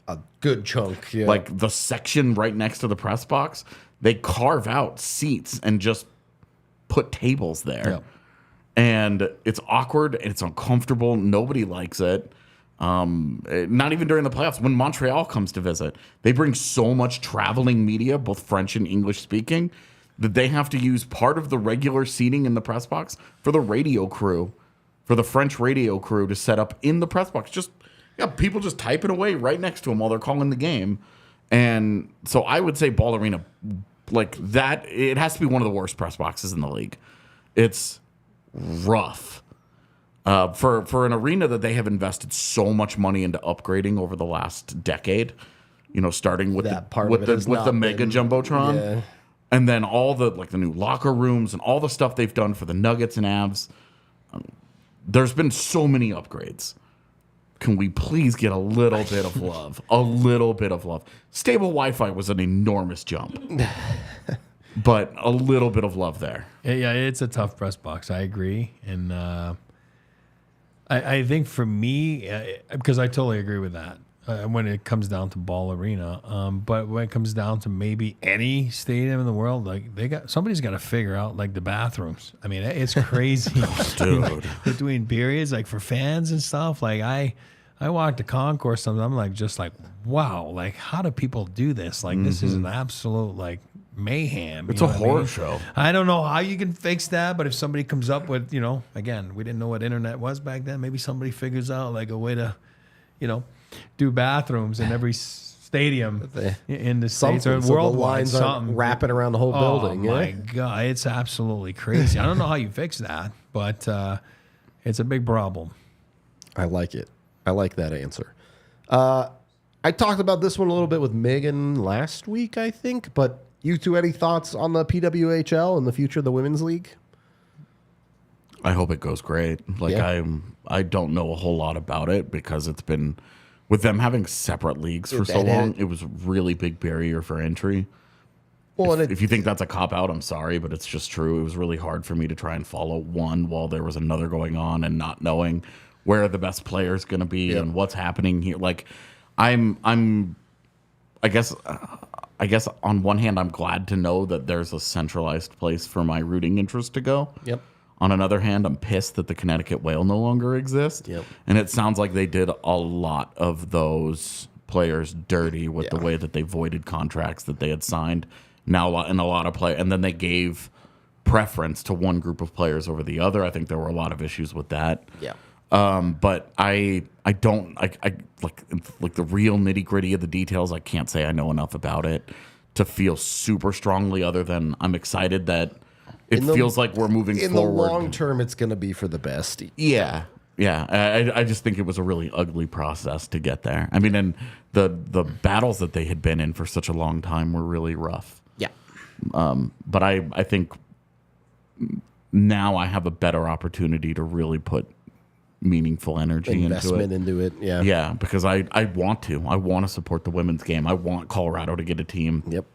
a good chunk. Yeah. Like the section right next to the press box, they carve out seats and just put tables there. Yeah. And it's awkward and it's uncomfortable. Nobody likes it. Not even during the playoffs. When Montreal comes to visit, they bring so much traveling media, both French and English speaking, that they have to use part of the regular seating in the press box for the radio crew, for the French radio crew to set up in the press box. Just people just typing away right next to them while they're calling the game. And so I would say Ball Arena, like that, it has to be one of the worst press boxes in the league. It's rough. For an arena that they have invested so much money into upgrading over the last decade, starting with the mega jumbotron, yeah. And then all the new locker rooms and all the stuff they've done for the Nuggets and Avs. There's been so many upgrades. Can we please get a little bit of love? A little bit of love. Stable Wi-Fi was an enormous jump. But a little bit of love there. Yeah, it's a tough press box. I agree. And I think for me, because I totally agree with that when it comes down to Ball Arena. But when it comes down to maybe any stadium in the world, somebody's got to figure out the bathrooms. I mean, it's crazy, dude. Between periods, for fans and stuff. I walked the concourse, and I'm wow, how do people do this? This is an absolute mayhem. It's a horror show. I don't know how you can fix that, but if somebody comes up with, again, we didn't know what internet was back then. Maybe somebody figures out a way to, do bathrooms in every stadium in the States or worldwide. The lines aren't wrapping around the whole building. Oh my God, it's absolutely crazy. I don't know how you fix that, but it's a big problem. I like it. I like that answer. I talked about this one a little bit with Megan last week, I think, but you two, any thoughts on the PWHL and the future of the Women's League? I hope it goes great. I don't know a whole lot about it because it's been, with them having separate leagues for so long, it was a really big barrier for entry. Well, if you think that's a cop-out, I'm sorry, but it's just true. It was really hard for me to try and follow one while there was another going on and not knowing where the best player is going to be and what's happening here. I guess on one hand, I'm glad to know that there's a centralized place for my rooting interest to go. Yep. On another hand, I'm pissed that the Connecticut Whale no longer exists. Yep. And it sounds like they did a lot of those players dirty with the way that they voided contracts that they had signed. Now, in a lot of play, and then they gave preference to one group of players over the other. I think there were a lot of issues with that. Yeah. But I don't like the real nitty gritty of the details. I can't say I know enough about it to feel super strongly, other than I'm excited that it feels like we're moving forward. In the long term, it's going to be for the best. Yeah. I just think it was a really ugly process to get there. I mean, and the battles that they had been in for such a long time were really rough. Yeah. But I think now I have a better opportunity to really put meaningful energy into it. Yeah, because I want to support the women's game. I want Colorado to get a team. Yep.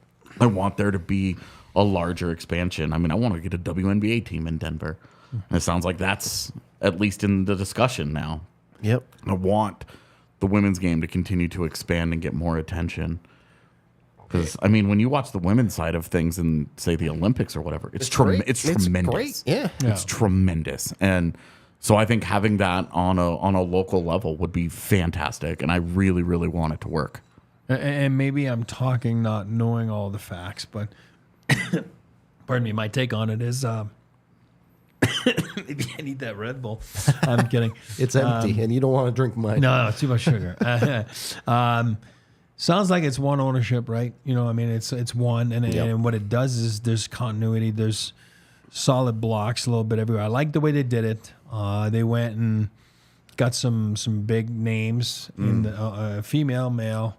I want there to be a larger expansion. I mean, I want to get a WNBA team in Denver. And it sounds like that's at least in the discussion now. Yep. I want the women's game to continue to expand and get more attention. Because, I mean, when you watch the women's side of things in, say, the Olympics or whatever, it's tremendous. Great. Yeah. It's tremendous. And so I think having that on a local level would be fantastic, and I really, really want it to work. And maybe I'm talking not knowing all the facts, but pardon me, my take on it is maybe I need that Red Bull. I'm kidding. It's empty, and you don't want to drink mine. No, too much sugar. Sounds like it's one ownership, right? I mean, it's one, and what it does is there's continuity, there's solid blocks a little bit everywhere. I like the way they did it. They went and got some big names in the female, male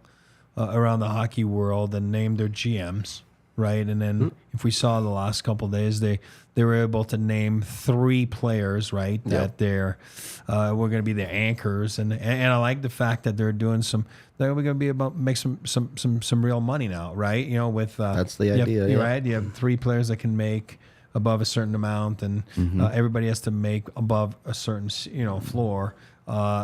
around the hockey world and named their GMs. right? And then if we saw the last couple of days, they were able to name 3 players, right, that they're were going to be the anchors, and I like the fact that they're doing they're going to be make some real money now, right? You know, with that's the idea, right? You have 3 players that can make above a certain amount, and everybody has to make above a certain floor.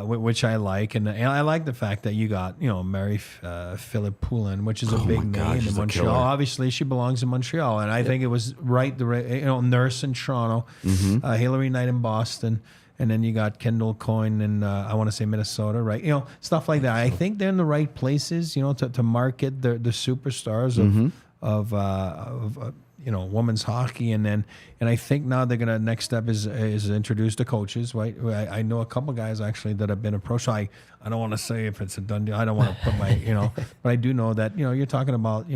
Which I like, and I like the fact that you got Mary Philip Poulin, which is a big name in Montreal. Obviously, she belongs in Montreal, and I think it was right. Nurse in Toronto, Hillary Knight in Boston, and then you got Kendall Coyne in I want to say Minnesota, right? Stuff like that. I think they're in the right places, to market the superstars of women's hockey, and I think now they're gonna next step is introduce the coaches, right? I know a couple guys actually that have been approached. I don't want to say if it's a done deal. I don't want to put my but I do know that you're talking about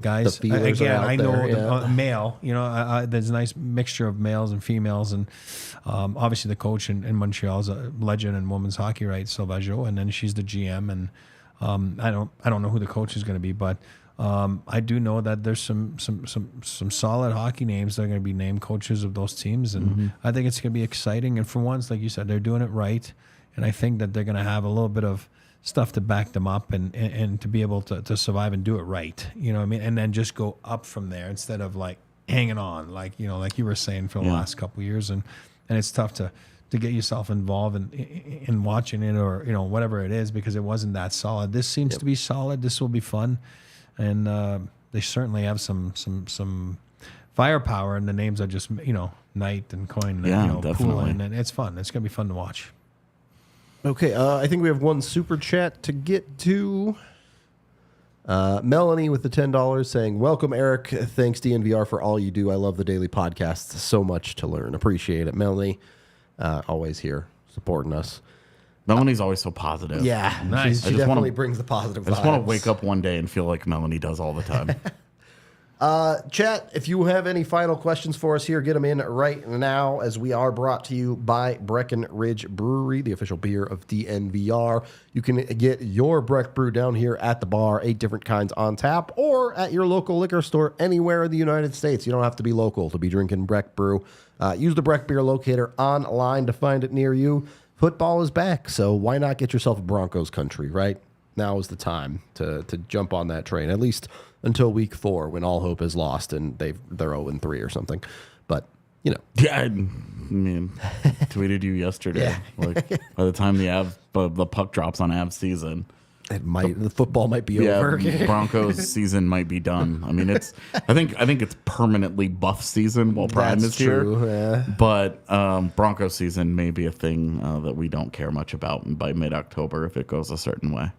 guys. The feelers Again, are out I know there, male. There's a nice mixture of males and females, and obviously the coach in Montreal is a legend in women's hockey, right? Sauvageau, and then she's the GM, and I don't know who the coach is going to be, but. I do know that there's some solid hockey names that are going to be named coaches of those teams, and I think it's going to be exciting. And for once, like you said, they're doing it right, and I think that they're going to have a little bit of stuff to back them up and to be able to survive and do it right. You know what I mean? And then just go up from there instead of like hanging on, like you were saying for the last couple of years, and it's tough to get yourself involved in watching it or whatever it is because it wasn't that solid. This seems to be solid. This will be fun. And they certainly have some firepower, and the names are just Knight and Coyne, and Poulin, and it's fun. It's gonna be fun to watch. Okay, I think we have one super chat to get to. Melanie with the $10 saying, "Welcome, Eric. Thanks DNVR for all you do. I love the daily podcast. So much to learn. Appreciate it, Melanie. Always here supporting us." Melanie's always so positive. Yeah, nice. She definitely brings the positive vibes. I just want to wake up one day and feel like Melanie does all the time. Chat, if you have any final questions for us here, get them in right now, as we are brought to you by Breckenridge Brewery, the official beer of DNVR. You can get your Breck Brew down here at the bar, 8 different kinds on tap, or at your local liquor store anywhere in the United States. You don't have to be local to be drinking Breck Brew. Use the Breck Beer Locator online to find it near you. Football is back, so why not get yourself a Broncos country, right? Now is the time to jump on that train, at least until week 4 when all hope is lost and they're 0-3 or something. But, Yeah, I mean, tweeted you yesterday. Like, by the time the puck drops on Avs season, the football might be over. Broncos season might be done. I mean, I think it's permanently buff season while Prime is true, here. Yeah. But Broncos season may be a thing that we don't care much about by mid-October if it goes a certain way.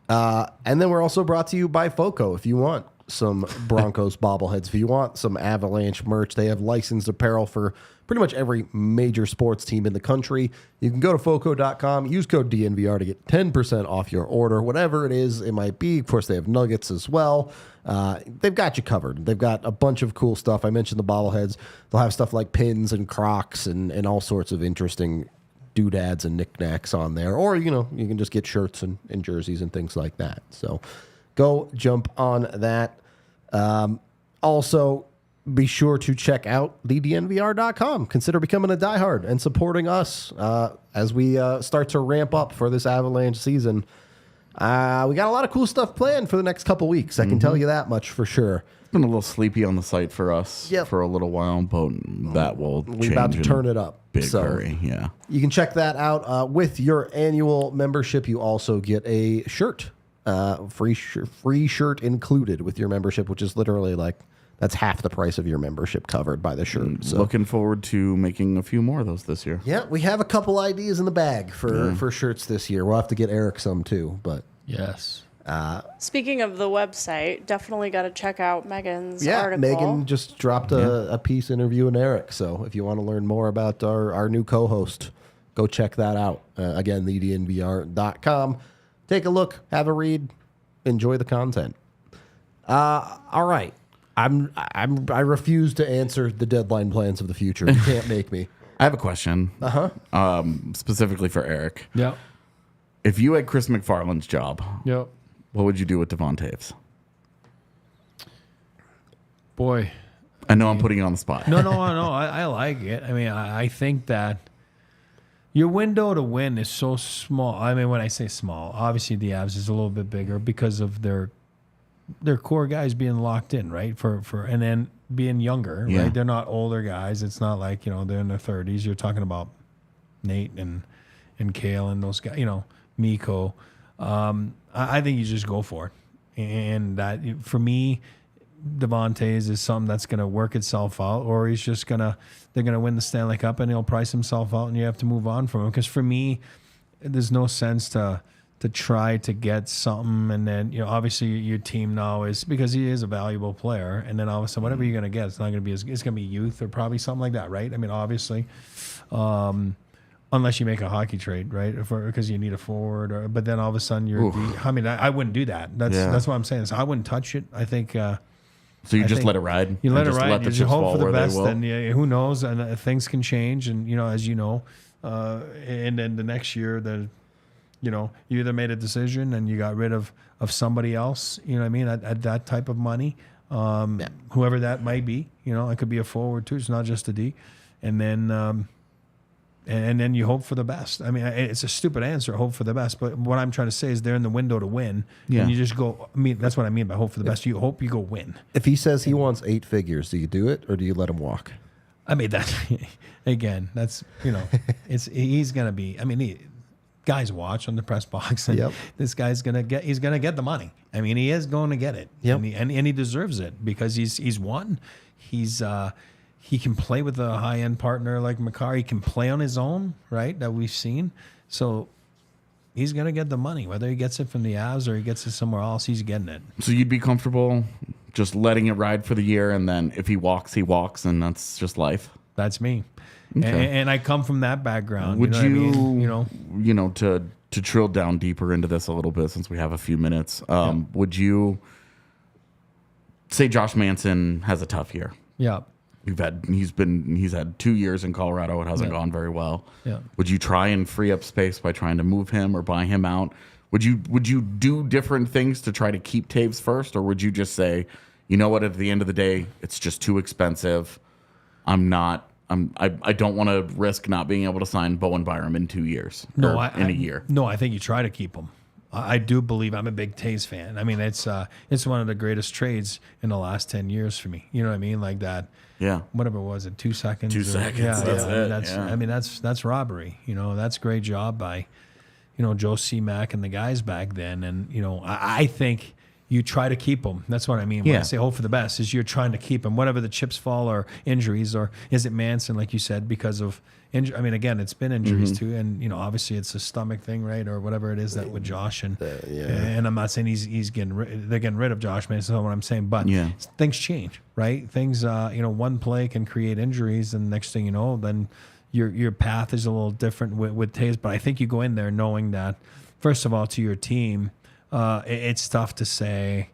And then we're also brought to you by FOCO. If you want some Broncos bobbleheads, if you want some Avalanche merch, they have licensed apparel for pretty much every major sports team in the country. You can go to FOCO.com, use code DNVR to get 10% off your order, whatever it is it might be. Of course, they have nuggets as well. They've got you covered. They've got a bunch of cool stuff. I mentioned the bobbleheads. They'll have stuff like pins and Crocs and all sorts of interesting doodads and knickknacks on there. Or, you can just get shirts and jerseys and things like that. So go jump on that. Also, be sure to check out thednvr.com. Consider becoming a diehard and supporting us as we start to ramp up for this Avalanche season. We got a lot of cool stuff planned for the next couple weeks. I can tell you that much for sure. It's been a little sleepy on the site for us for a little while, but that will change. We're about to turn it up. Big hurry, yeah. You can check that out. With your annual membership, you also get a shirt. Free shirt included with your membership, which is literally that's half the price of your membership covered by the shirt. So looking forward to making a few more of those this year. Yeah, we have a couple ideas in the bag for shirts this year. We'll have to get Eric some too, but yes. Speaking of the website, definitely got to check out Megan's article. Megan just dropped a piece interviewing Eric. So if you want to learn more about our new co-host, go check that out. Again, thednvr.com. Take a look, have a read, enjoy the content. All right. I refuse to answer the deadline plans of the future. You can't make me. I have a question. Specifically for Eric. Yeah. If you had Chris McFarland's job, Yep. what would you do with Devon Toews? Boy. I know I'm putting you on the spot. No. I like it. I mean, I think that your window to win is so small. I mean, when I say small, obviously the Avs is a little bit bigger because of their core guys being locked in, right? And then being younger, right? They're not older guys. It's not like, they're in their 30s. You're talking about Nate and Kale and those guys, Mikko. I think you just go for it. And that, for me, Devontae's is something that's going to work itself out, or he's just they're going to win the Stanley Cup and he'll price himself out and you have to move on from him. Because for me, there's no sense to try to get something and then, obviously your team now is, because he is a valuable player, and then all of a sudden, whatever you're going to get, it's not going to be it's going to be youth or probably something like that, right? I mean, obviously, unless you make a hockey trade, right? Because you need a forward, but then all of a sudden I wouldn't do that. That's what I'm saying. So I wouldn't touch it. I think. So you just let it ride. You let it ride. Let the You chips hope fall for the where they best, will. and who knows? And things can change, and as you know, and then the next year, you either made a decision and you got rid of somebody else. You know what I mean? At that type of money, whoever that might be. It could be a forward too. It's not just a D, and then. And then you hope for the best. I mean, it's a stupid answer, hope for the best. But what I'm trying to say is they're in the window to win. Yeah. And you just go, that's what I mean by hope for the best. You hope you go win. If he says he wants 8 figures, do you do it or do you let him walk? I mean, that, again, that's, he's going to be, guys watch on the press box. And this guy's going to he's going to get the money. I mean, he is going to get it. Yep. And he deserves it because he's won. He can play with a high-end partner like Makar. He can play on his own, right, that we've seen. So he's going to get the money. Whether he gets it from the Avs or he gets it somewhere else, he's getting it. So you'd be comfortable just letting it ride for the year, and then if he walks, and that's just life? That's me. Okay. And I come from that background. Would to to drill down deeper into this a little bit, since we have a few minutes, would you say Josh Manson has a tough year? Yeah. He's had 2 years in Colorado. It hasn't gone very well. Yeah. Would you try and free up space by trying to move him or buy him out? Would you do different things to try to keep Toews first, or would you just say, you know what, at the end of the day, it's just too expensive. I don't want to risk not being able to sign Bowen Byram in 2 years. In a year. No, I think you try to keep him. I do believe I'm a big Toews fan. I mean, it's one of the greatest trades in the last 10 years for me. You know what I mean? Like that. Yeah. Whatever was it? 2 seconds. 2 seconds. That's it. I mean, that's robbery. That's a great job by, Joe C-Mac and the guys back then. And I think you try to keep them. That's what I mean when I say hope for the best. Is you're trying to keep them, whatever the chips fall or injuries, or is it Manson, like you said, because of injury? I mean, again, it's been injuries too, and obviously it's a stomach thing, right, or whatever it is that with Josh. And and I'm not saying he's they're getting rid of Josh Manson. That's not what I'm saying, but things change, right? Things one play can create injuries, and next thing you know, then your path is a little different with Toews. But I think you go in there knowing that, first of all, to your team. It's tough to say.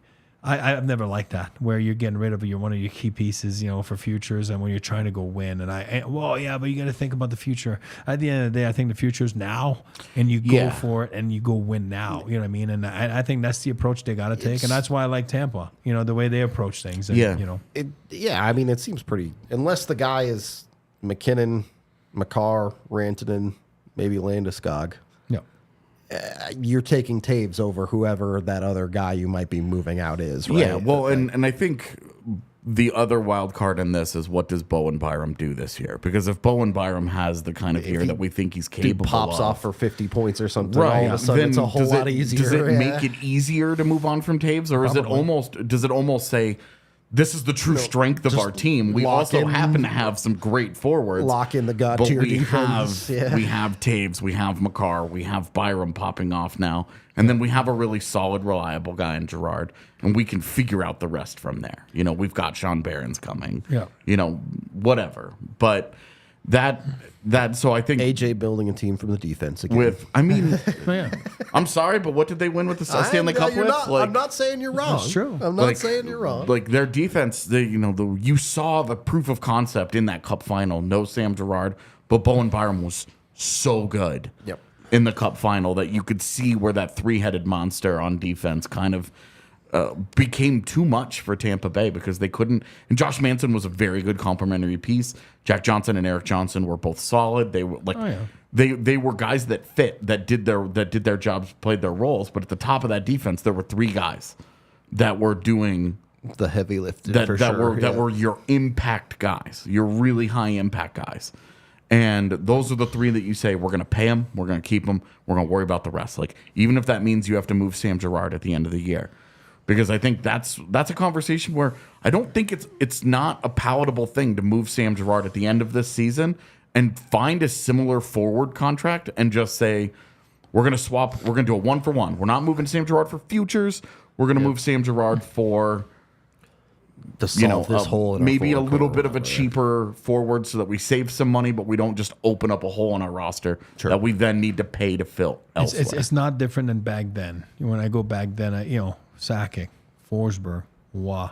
I've never liked that, where you're getting rid of one of your key pieces, for futures, and when you're trying to go win. But you got to think about the future. At the end of the day, I think the future is now, and you go for it, and you go win now. You know what I mean? And I think that's the approach they got to take, and that's why I like Tampa. The way they approach things. And, I mean, it seems pretty. Unless the guy is McKinnon, Makar, Rantanen, maybe Landeskog. You're taking Toews over whoever that other guy you might be moving out is, right? Yeah, well, and I think the other wild card in this is, what does Bowen Byram do this year? Because if Bowen Byram has the kind of year that we think he's capable of, pops off for 50 points or something, right, all of a sudden it's a whole lot easier. Does it make it easier to move on from Toews, or does it almost say, this is the true strength of our team? We also happen to have some great forwards. Lock in the god-tier defense. We have Toews, we have Makar, we have Byram popping off now, and then we have a really solid, reliable guy in Gerard, and we can figure out the rest from there. We've got Sean Barron's coming. Whatever. But so I think AJ building a team from the defense again. I'm sorry, but what did they win with the Stanley Cup with? I'm not saying you're wrong. That's true. I'm not saying you're wrong. Like their defense, you saw the proof of concept in that Cup final. No Sam Girard, but Bowen Byram was so good in the Cup final that you could see where that three-headed monster on defense kind of became too much for Tampa Bay because they couldn't. And Josh Manson was a very good complementary piece. Jack Johnson and Eric Johnson were both solid. They were they were guys that fit, that did their jobs, played their roles. But at the top of that defense, there were three guys that were doing the heavy lifting that were your impact guys, your really high impact guys. And those are the three that you say, we're going to pay them, we're going to keep them, we're going to worry about the rest. Like, even if that means you have to move Sam Girard at the end of the year. Because I think that's a conversation where I don't think it's not a palatable thing to move Sam Girard at the end of this season and find a similar forward contract and just say, we're going to swap, we're going to do a 1-for-1. We're not moving Sam Girard for futures. We're going to move Sam Girard for, to solve this hole in our maybe a forward little core bit of a cheaper forward so that we save some money, but we don't just open up a hole in our roster that we then need to pay to fill elsewhere. It's not different than back then. When I go back then, Sakic, Forsberg, Waugh.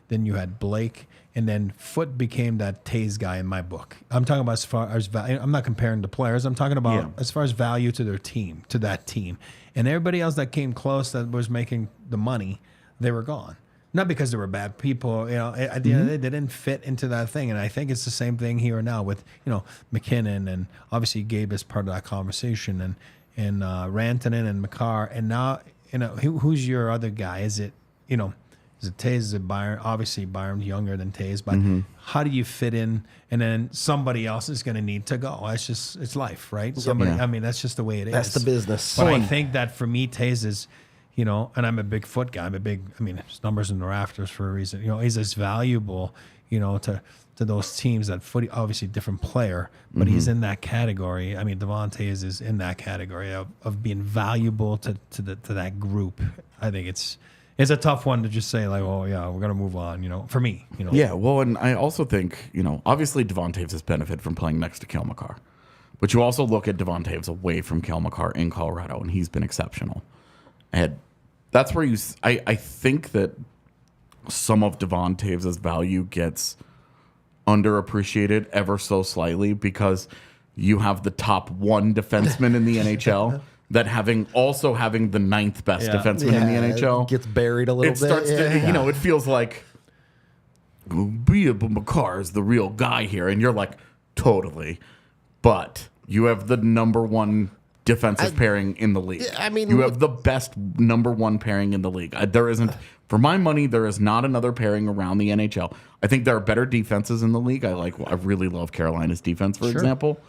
Then you had Blake, and then Foote became that Toews guy in my book. I'm talking about as far as value. I'm not comparing the players. I'm talking about as far as value to their team, to that team. And everybody else that came close that was making the money, they were gone. Not because they were bad people. At the end of the day, they didn't fit into that thing. And I think it's the same thing here now with, McKinnon, and obviously Gabe is part of that conversation, and Rantanen and Makar. And now, who's your other guy? Is it Toews? Is it Byron? Obviously, Byron's younger than Toews, but how do you fit in? And then somebody else is going to need to go. It's life, right? I mean, that's just the way it is. That's the business. But I think that for me, Toews is, and I'm a big Foot guy. His numbers in the rafters for a reason. He's as valuable, to those teams that Footy, obviously different player, but he's in that category. I mean, Devon Toews is in that category of being valuable to that group. I think it's a tough one to just say, like, oh, yeah, we're going to move on, for me. Yeah, well, and I also think, obviously Devon Toews has benefited from playing next to Cale Makar. But you also look at Devon Toews away from Cale Makar in Colorado, and he's been exceptional. And that's where I think that some of Devon Toews' value gets underappreciated ever so slightly because you have the top one defenseman in the NHL that having the ninth best defenseman in the NHL gets buried a little bit. It starts to, it feels like Makar is the real guy here, and you're like, totally, but you have the number one defensive pairing in the league. I mean, you have the best number one pairing in the league. There isn't, for my money, there is not another pairing around the NHL. I think there are better defenses in the league. I really love Carolina's defense, for example.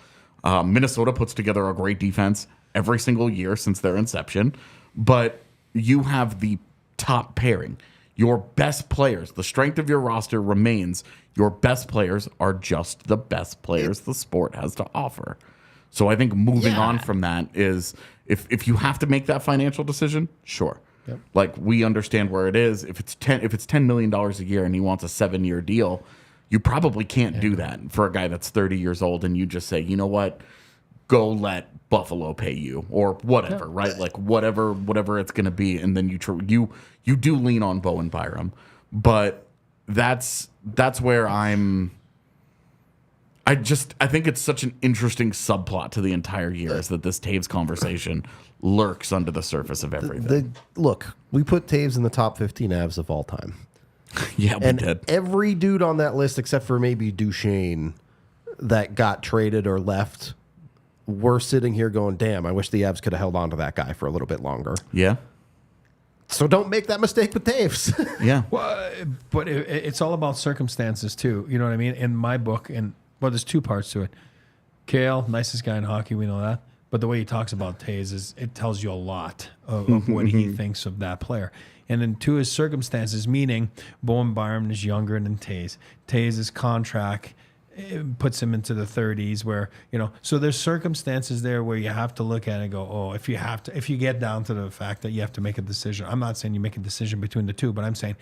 Minnesota puts together a great defense every single year since their inception, but you have the top pairing. Your best players, the strength of your roster remains your best players are just the best players the sport has to offer. So I think moving on from that is if you have to make that financial decision, sure. Yep. Like, we understand where it is. If it's $10 million a year and he wants a 7-year deal, you probably can't do that for a guy that's 30 years old, and you just say, you know what, go let Buffalo pay you or whatever, right? Like whatever it's going to be, and then you do lean on Bowen Byram, but that's where I think it's such an interesting subplot to the entire year is that this Toews conversation lurks under the surface of everything. Look, we put Toews in the top 15 Avs of all time. Yeah, we did. Every dude on that list, except for maybe Duchesne, that got traded or left, we're sitting here going, damn, I wish the Avs could have held on to that guy for a little bit longer. Yeah. So don't make that mistake with Toews. Yeah. Well, but it's all about circumstances, too. You know what I mean? In my book, there's two parts to it. Cale, nicest guy in hockey, we know that. But the way he talks about Toews it tells you a lot of what he thinks of that player. And then to his circumstances, meaning Bowen Byram is younger than Toews. Toews' contract puts him into the 30s where, so there's circumstances there where you have to look at it and go, oh, if you get down to the fact that you have to make a decision. I'm not saying you make a decision between the two, but I'm saying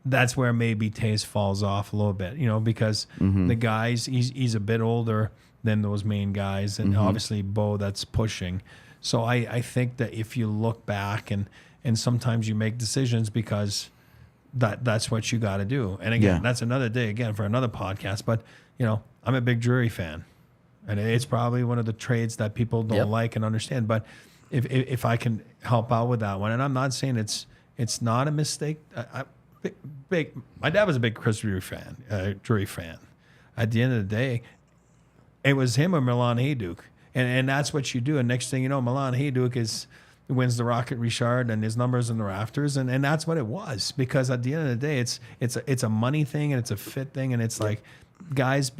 that's where maybe Toews falls off a little bit, because the guys, he's a bit older than those main guys, and obviously Bo that's pushing. So I think that if you look back and sometimes you make decisions because that's what you got to do. And again, that's another day again for another podcast. But I'm a big Drury fan, and it's probably one of the trades that people don't like and understand. But if I can help out with that one, and I'm not saying it's It's not a mistake. My dad was a big Chris Drury fan. At the end of the day, it was him or Milan Hajduk. And that's what you do. And next thing you know, Milan Hajduk wins the Rocket Richard and his numbers in the rafters. And that's what it was. Because at the end of the day, it's a money thing and it's a fit thing. And it's like guys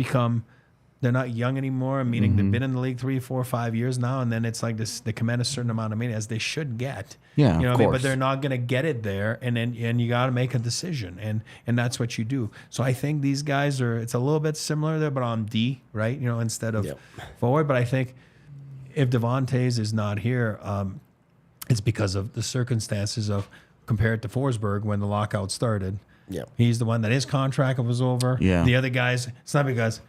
they're not young anymore, meaning they've been in the league 3, 4, 5 years now, and then it's like this, they command a certain amount of money as they should get. Yeah, you know of what I mean? course. But they're not going to get it there, and you got to make a decision, and that's what you do. So I think these guys it's a little bit similar there, but on D, right? Instead of forward. But I think if Devontae's is not here, it's because of the circumstances of compared to Forsberg when the lockout started. Yeah, he's the one that his contract was over. Yeah, the other guys, it's not because.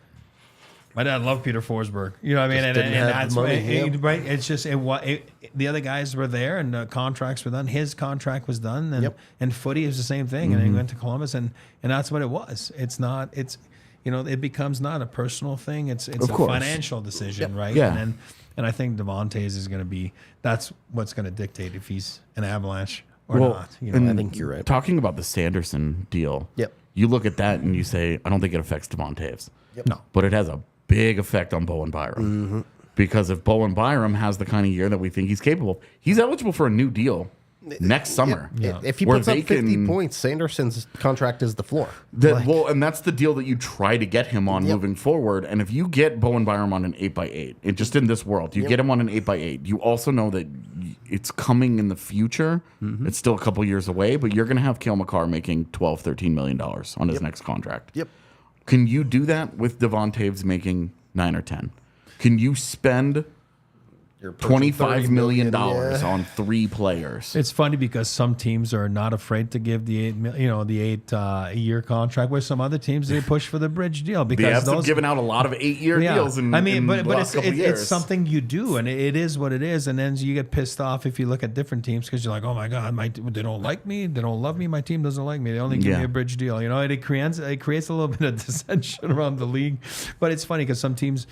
My dad loved Peter Forsberg. You know what I mean? And that's money, right. It's just the other guys were there and the contracts were done. His contract was done, and footy is the same thing. And then he went to Columbus, and that's what it was. It's not. It becomes not a personal thing. It's a financial decision, right? Yeah. And I think Devontae's is going to be. That's what's going to dictate if he's an Avalanche or not. I think you're right. Talking about the Sanderson deal. Yep. You look at that and you say, I don't think it affects Devontae's. Yep. No, but it has a big effect on Bowen Byram. Because if Bowen Byram has the kind of year that we think he's capable of, he's eligible for a new deal next summer. If he puts up 50 points, Sanderson's contract is the floor. And that's the deal that you try to get him on moving forward. And if you get Bowen Byram on an 8x8, just in this world, you get him on an 8x8, you also know that it's coming in the future. It's still a couple years away, but you're going to have Cale Makar making $12, $13 million on his next contract. Yep. Can you do that with Devon Toews making 9 or 10? Can you spend $25 million on 3 players? It's funny because some teams are not afraid to give the 8 year contract. Where some other teams they push for the bridge deal because the Avs have given out a lot of 8-year deals. It's something you do, and it is what it is. And then you get pissed off if you look at different teams because you're like, oh my god, they don't like me, they don't love me, my team doesn't like me. They only give me a bridge deal. It creates a little bit of dissension around the league. But it's funny because some teams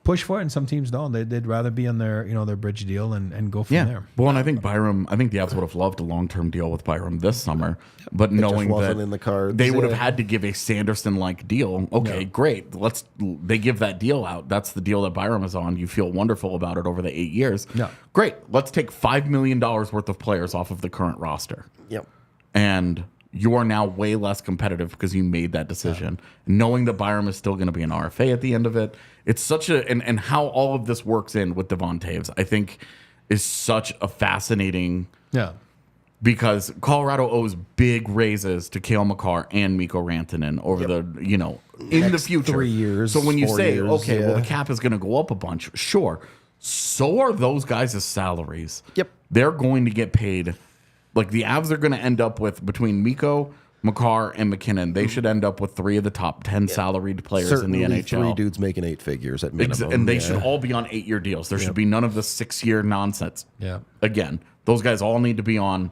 push for it and some teams don't. They'd rather be on their their bridge deal and go from there. Well, and I think the Avs would have loved a long-term deal with Byram this summer, but knowing wasn't that in the cards, they would have had to give a Sanderson-like deal. Okay, great. They give that deal out. That's the deal that Byram is on. You feel wonderful about it over the 8 years. Yeah. Great. Let's take $5 million worth of players off of the current roster. Yep. And you are now way less competitive because you made that decision. Knowing that Byram is still going to be an RFA at the end of it. It's such and how all of this works in with Devon Toews, I think, is such a fascinating. Yeah. Because Colorado owes big raises to Cale Makar and Mikko Rantanen over in the future. 3 years. So when you say, years, well, the cap is going to go up a bunch, sure. So are those guys' salaries. Yep. They're going to get paid. Like the Avs are going to end up with between Mikko, Makar, and McKinnon. They should end up with 3 of the top 10 salaried players in the NHL. 3 dudes making 8 figures at minimum. And they should all be on 8-year deals. There should be none of the 6-year nonsense. Yeah. Again, those guys all need to be on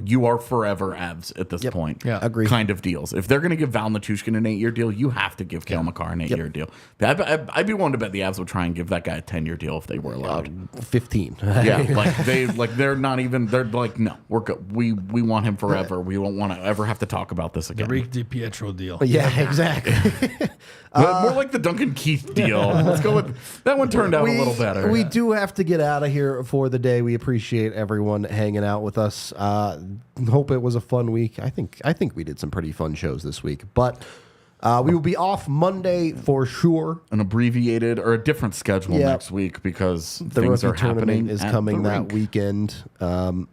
you are forever Avs at this point. Yeah. Agreed. Kind of deals. If they're going to give Val Nichushkin an 8-year deal, you have to give Cale Makar an 8-year deal. I'd be willing to bet the Avs would try and give that guy a 10-year deal if they were allowed. 15. They're not even. They're like, no, we're good. We want him forever. We don't want to ever have to talk about this again. The Rick DiPietro deal. Yeah, exactly. More like the Duncan Keith deal. Let's go with that one. Turned out a little better. We do have to get out of here for the day. We appreciate everyone hanging out with us. Hope it was a fun week. I think we did some pretty fun shows this week, but we will be off Monday for sure. An abbreviated or a different schedule next week because the things rookie are happening. tournament is coming that weekend. I'm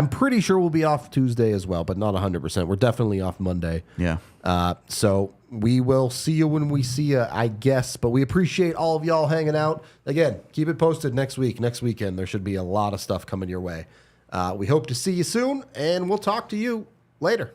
pretty sure we'll be off Tuesday as well, but not 100%. We're definitely off Monday. Yeah. So we will see you when we see you, I guess. But we appreciate all of y'all hanging out. Again, keep it posted next weekend. There should be a lot of stuff coming your way. We hope to see you soon, and we'll talk to you later.